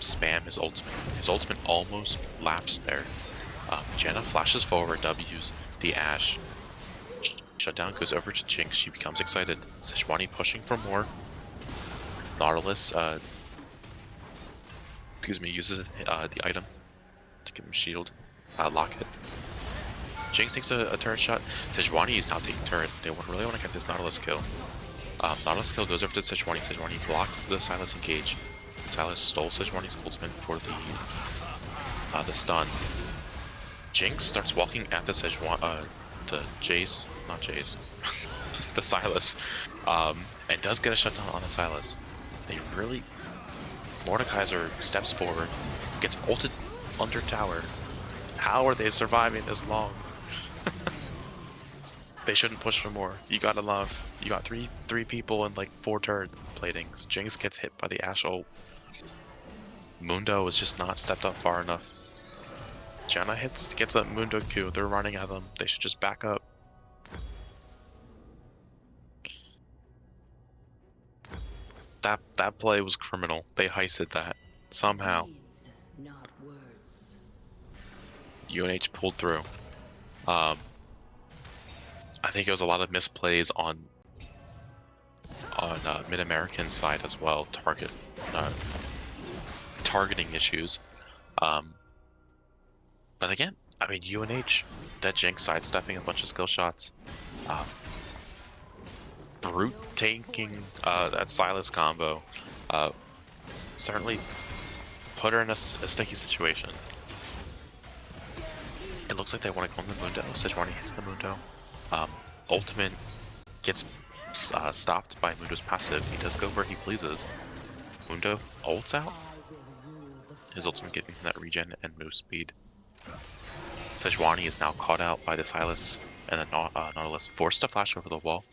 spam his ultimate. His ultimate almost lapsed there. Janna flashes forward, W's the Ashe. Shutdown goes over to Jinx. She becomes excited. Sejuani pushing for more. Nautilus, uses the item to give him shield. Locket. Jinx takes a turret shot. Sejuani is now taking turret. They really want to get this Nautilus kill. Nautilus kill goes over to Sejuani. Sejuani blocks the Sylas engage. Sylas stole Sejuani's ultimate for the stun. Jinx starts walking at the Sejuani, the Jace, not Jace, the Sylas, and does get a shutdown on the Sylas. They really, Mordekaiser steps forward, gets ulted under tower. How are they surviving this long? They shouldn't push for more. You gotta love. You got three people and like 4 turret platings. Jinx gets hit by the Ashe ult. Mundo was just not stepped up far enough. Janna gets a Mundo Q. They're running at them. They should just back up. That play was criminal. They heisted that somehow. Deeds, not words. UNH pulled through. I think it was a lot of misplays on Mid-American side as well. Targeting issues. But again, I mean, UNH, that Jinx sidestepping a bunch of skill shots. Brute taking that Sylas combo. Certainly put her in a sticky situation. It looks like they want to go on the Mundo. Sejuani hits the Mundo. Ultimate gets stopped by Mundo's passive. He does go where he pleases. Mundo ults out. His ultimate giving him that regen and move speed. Sejuani is now caught out by the Sylas and the Nautilus, forced to flash over the wall.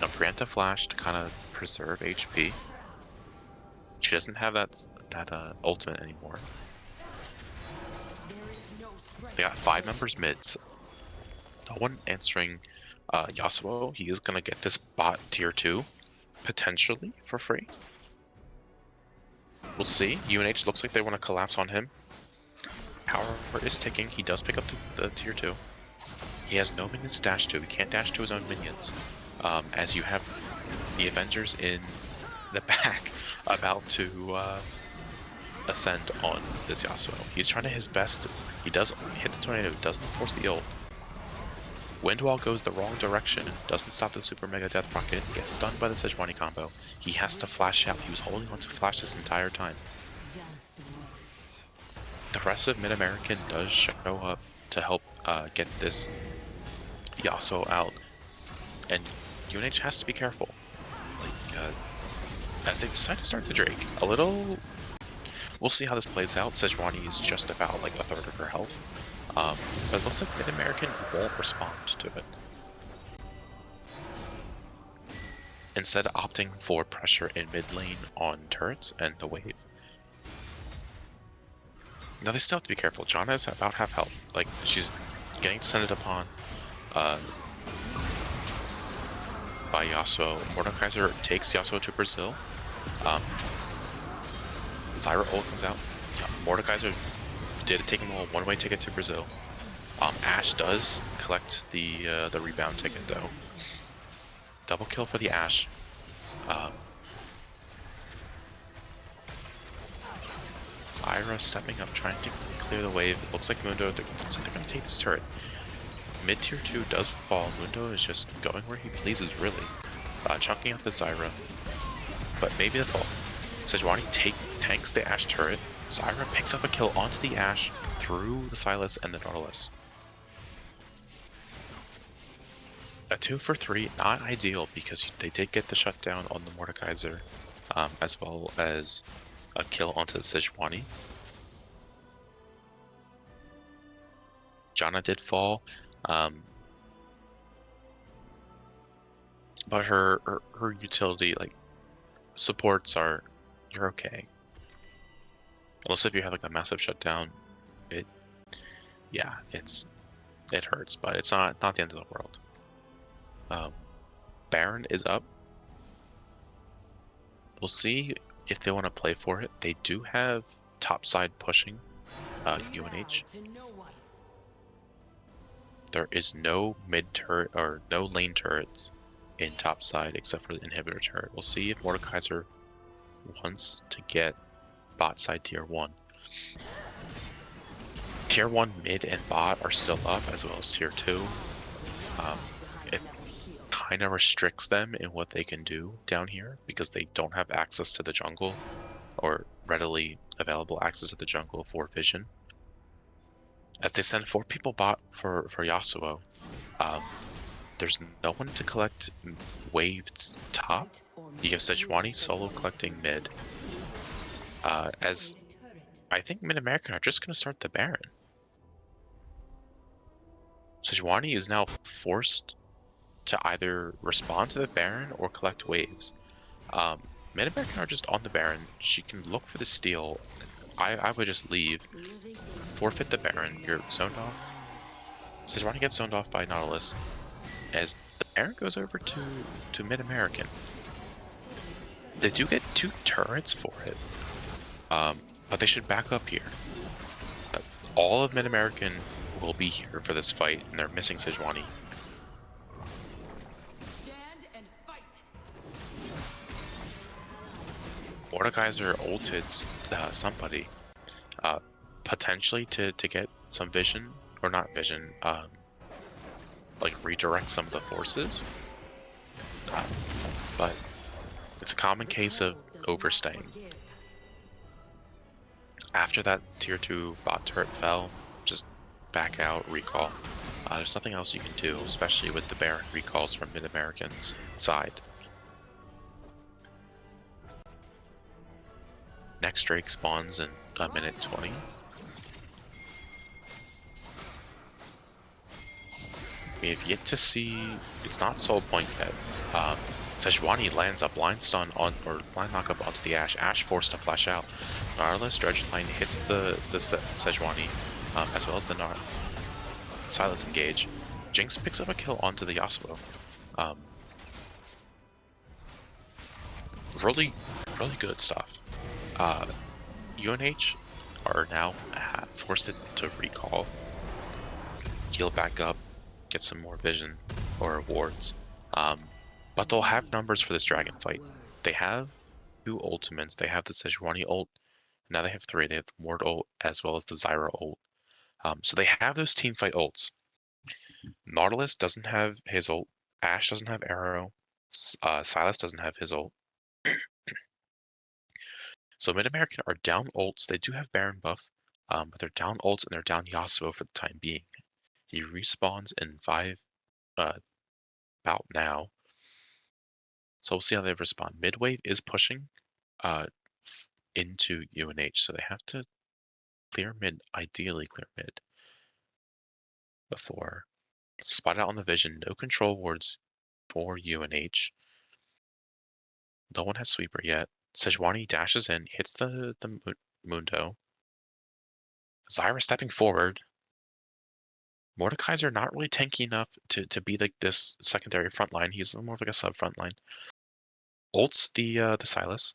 Now Brianta flash to kind of preserve HP. She doesn't have that ultimate anymore. They got 5 members mids. No one answering Yasuo. He is gonna get this bot tier 2 potentially for free. We'll see. UNH looks like they want to collapse on him. Power is ticking. He does pick up the tier 2. He has no minions to dash to. He can't dash to his own minions. As you have the Avengers in the back about to ascend on this Yasuo. He's trying to his best. He does hit the tornado, doesn't force the ult. Windwall goes the wrong direction, doesn't stop the super mega death rocket, gets stunned by the Sejuani combo. He has to flash out. He was holding on to flash this entire time. The rest of Mid-American does show up to help get this Yasuo out, and UNH has to be careful. Like, as they decide to start the Drake, a little. We'll see how this plays out. Sejuani is just about like 1/3 of her health. But it looks like Mid-American won't respond to it. Instead opting for pressure in mid lane on turrets and the wave. Now they still have to be careful. Janna is about half health. Like, she's getting descended upon by Yasuo. Mordekaiser takes Yasuo to Brazil. Zyra ult comes out. Yeah, Mordekaiser did take him a one-way ticket to Brazil. Ashe does collect the rebound ticket though. Double kill for the Ashe. Zyra stepping up, trying to clear the wave. It looks like Mundo, they're going to take this turret. Mid tier 2 does fall. Mundo is just going where he pleases, really. Chunking out the Zyra. But maybe the fall. Sejuani tanks the Ashe turret. Zyra picks up a kill onto the Ashe through the Sylas and the Nautilus. A 2 for 3, not ideal because they did get the shutdown on the Mordekaiser, as well as a kill onto the Sejuani. Janna did fall. but her utility like supports are you're okay. Unless if you have like a massive shutdown, it it hurts, but it's not the end of the world. Baron is up. We'll see if they want to play for it. They do have topside pushing UNH. There is no mid turret or no lane turrets in topside except for the inhibitor turret. We'll see if Mordekaiser wants to get bot side tier 1. Tier 1 mid and bot are still up, as well as tier 2. It kind of restricts them in what they can do down here because they don't have access to the jungle or readily available access to the jungle for vision. As they send 4 people bot for Yasuo, there's no one to collect waves top. You have Sejuani solo collecting mid. As I think Mid-American are just going to start the Baron. Sejuani is now forced to either respond to the Baron or collect waves. Mid-American are just on the Baron. She can look for the steal. I would just leave. Forfeit the Baron. You're zoned off. Sejuani gets zoned off by Nautilus. As the Baron goes over to Mid-American. They do get 2 turrets for it. But they should back up here. All of Mid-American will be here for this fight, and they're missing Sejuani. Mordekaiser ulted somebody, potentially to get some vision, or not vision, like redirect some of the forces. But it's a common case of overstaying. After that tier 2 bot turret fell, just back out, recall. There's nothing else you can do, especially with the Baron recalls from Mid-American's side. Next Drake spawns in a minute 20. We have yet to see, it's not soul point yet. Sejuani lands a blind stun on, or blind knockup onto the Ashe. Ashe forced to flash out. Nautilus Dredge Line hits the Sejuani, as well as the Sylas engage. Jinx picks up a kill onto the Yasuo. Really good stuff. UNH are now forced to recall, heal back up, get some more vision or wards. But they'll have numbers for this dragon fight. They have 2 ultimates. They have the Sejuani ult. Now they have 3. They have the Ward ult as well as the Zyra ult. So they have those teamfight ults. Nautilus doesn't have his ult. Ashe doesn't have arrow. Sylas doesn't have his ult. So Mid-American are down ults. They do have Baron buff, but they're down ults and they're down Yasuo for the time being. He respawns in 5 about now. So we'll see how they respond. Midwave is pushing into UNH, so they have to clear mid, ideally clear mid, before. Spot out on the vision, no control wards for UNH. No one has sweeper yet. Sejuani dashes in, hits the Mundo. Zyra stepping forward. Mordekaiser not really tanky enough to be like this secondary front line. He's more of like a sub front line. Ults the Sylas.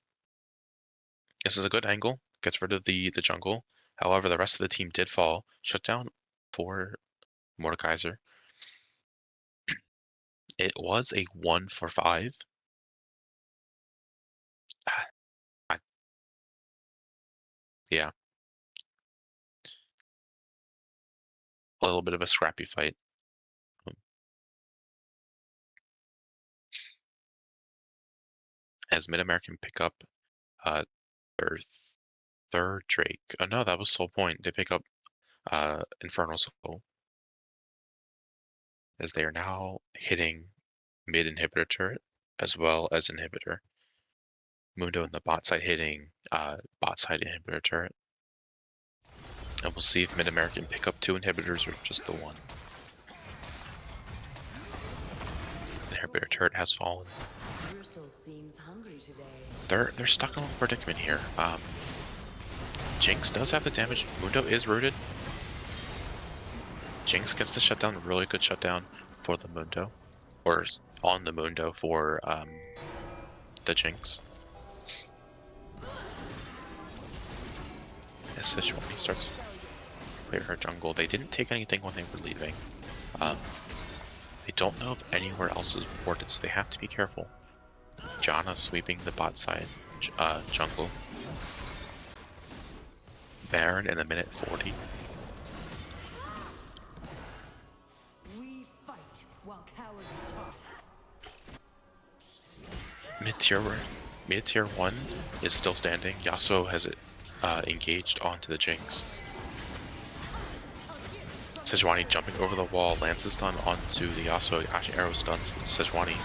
This is a good angle. Gets rid of the jungle. However, the rest of the team did fall. Shut down for Mordekaiser. It was a 1 for 5. Yeah. A little bit of a scrappy fight. As Mid-American pick up their 3rd Drake. Oh no, that was Soul Point. They pick up Infernal Soul. As they are now hitting mid inhibitor turret as well as inhibitor. Mundo in the bot side hitting bot side inhibitor turret. And we'll see if Mid-American pick up 2 inhibitors or just the 1. Their turret has fallen. Bristle seems hungry today. They're stuck in a predicament here. Jinx does have the damage. Mundo is rooted. Jinx gets the shutdown. Really good shutdown for the Mundo, or on the Mundo for the Jinx. As Sejuani starts clear her jungle, they didn't take anything when they were leaving. They don't know if anywhere else is warded, so they have to be careful. Janna sweeping the bot side jungle. Baron in a minute 40. We fight while cowards talk. Mid-tier 1 is still standing. Yasuo has it engaged onto the Jinx. Sejuani jumping over the wall, lands a stun onto the Yasuo. Ash arrow stuns Sejuani.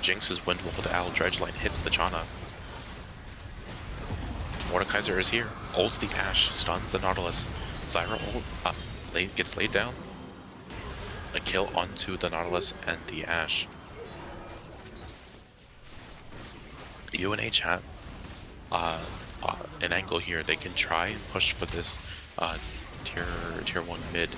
Jinx's wind wall to Owl Dredgeline hits the Janna. Mordekaiser is here. Ults the Ashe, stuns the Nautilus. Zyra ult gets laid down. A kill onto the Nautilus and the Ashe. UNH have an angle here. They can try and push for this tier 1 mid.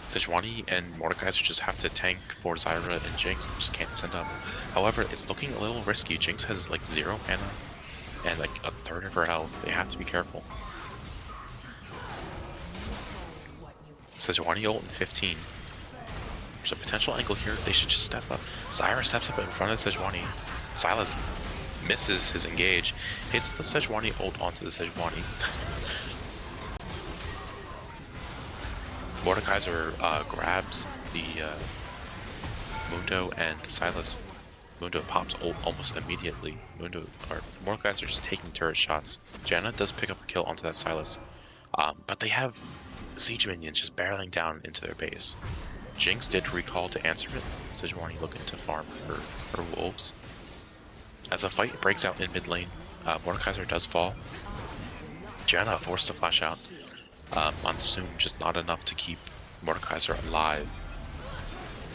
Sejuani and Mordekaiser just have to tank for Zyra and Jinx. They just can't send up. However, it's looking a little risky. Jinx has like 0 mana and like a third of her health. They have to be careful. Sejuani ult in 15. There's a potential angle here. They should just step up. Zyra steps up in front of Sejuani. Sylas misses his engage, hits the Sejuani ult onto the Sejuani. Mordekaiser grabs the Mundo and Sylas. Mundo pops ult almost immediately. Mordekaiser just taking turret shots. Janna does pick up a kill onto that Sylas. But they have siege minions just barreling down into their base. Jinx did recall to answer it. Sejuani looking to farm her wolves. As a fight breaks out in mid lane, Mordekaiser does fall. Janna forced to flash out. Monsoon just not enough to keep Mordekaiser alive.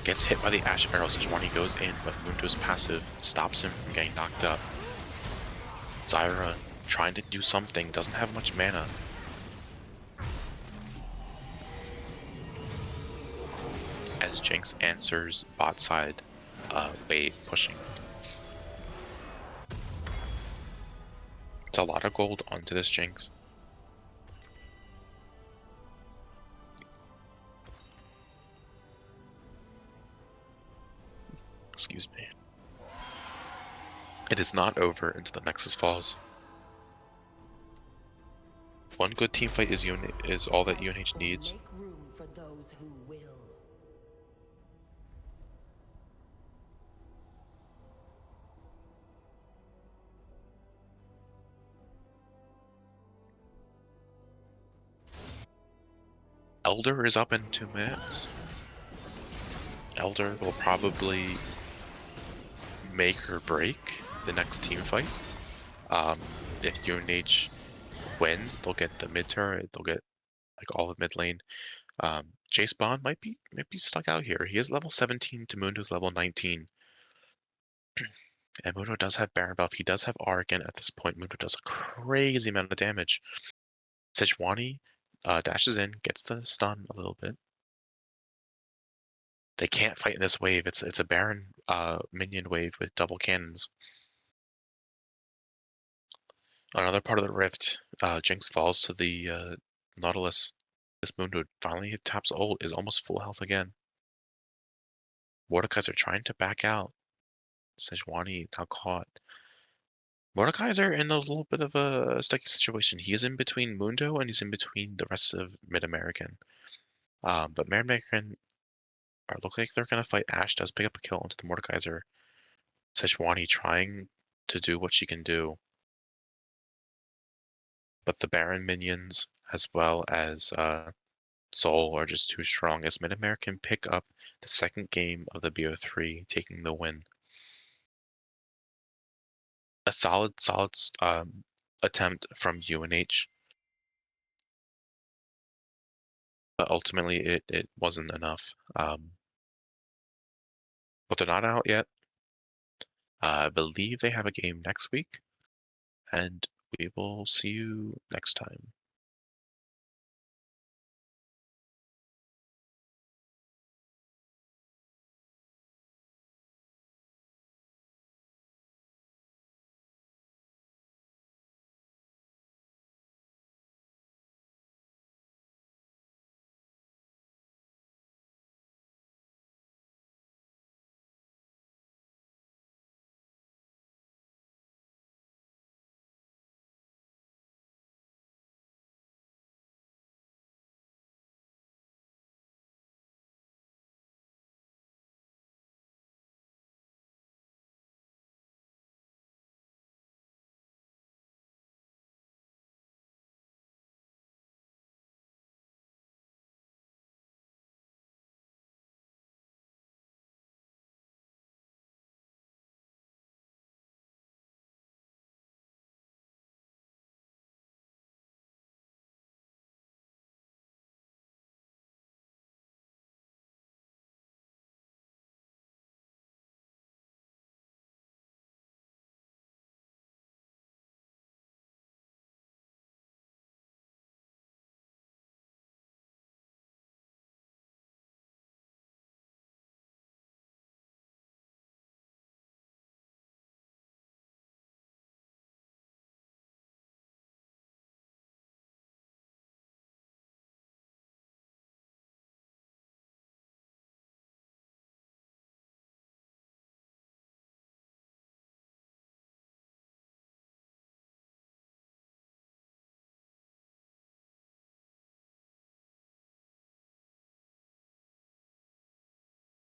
Gets hit by the Ashe arrow. Sejuani goes in, but Mundo's passive stops him from getting knocked up. Zyra trying to do something, doesn't have much mana. As Jinx answers bot side wave pushing. It's a lot of gold onto this Jinx. Excuse me. It is not over until the Nexus falls. One good team fight is all that UNH needs. Make room for those who will. Elder is up in 2 minutes. Elder will probably make or break the next team fight. If UNH wins, they'll get the mid turret, they'll get like all the mid lane. Jace Bond might be stuck out here. He is level 17 to Mundo's level 19. And Mundo does have Baron buff. He does have R again at this point. Mundo does a crazy amount of damage. Sejuani dashes in, gets the stun a little bit. They can't fight in this wave. It's a Baron minion wave with double cannons. Another part of the rift, Jinx falls to the Nautilus. This Mundo finally taps ult, is almost full health again. Mordekaiser trying to back out. Sejuani now caught. Mordekaiser in a little bit of a sticky situation. He is in between Mundo and he's in between the rest of Mid-American. But Mid-American look like they're going to fight. Ashe does pick up a kill onto the Mordekaiser. Sejuani trying to do what she can do. But the Baron minions, as well as Soul, are just too strong as Mid-American pick up the second game of the BO3, taking the win. A solid attempt from UNH. But ultimately, it wasn't enough. but they're not out yet. I believe they have a game next week, and we will see you next time.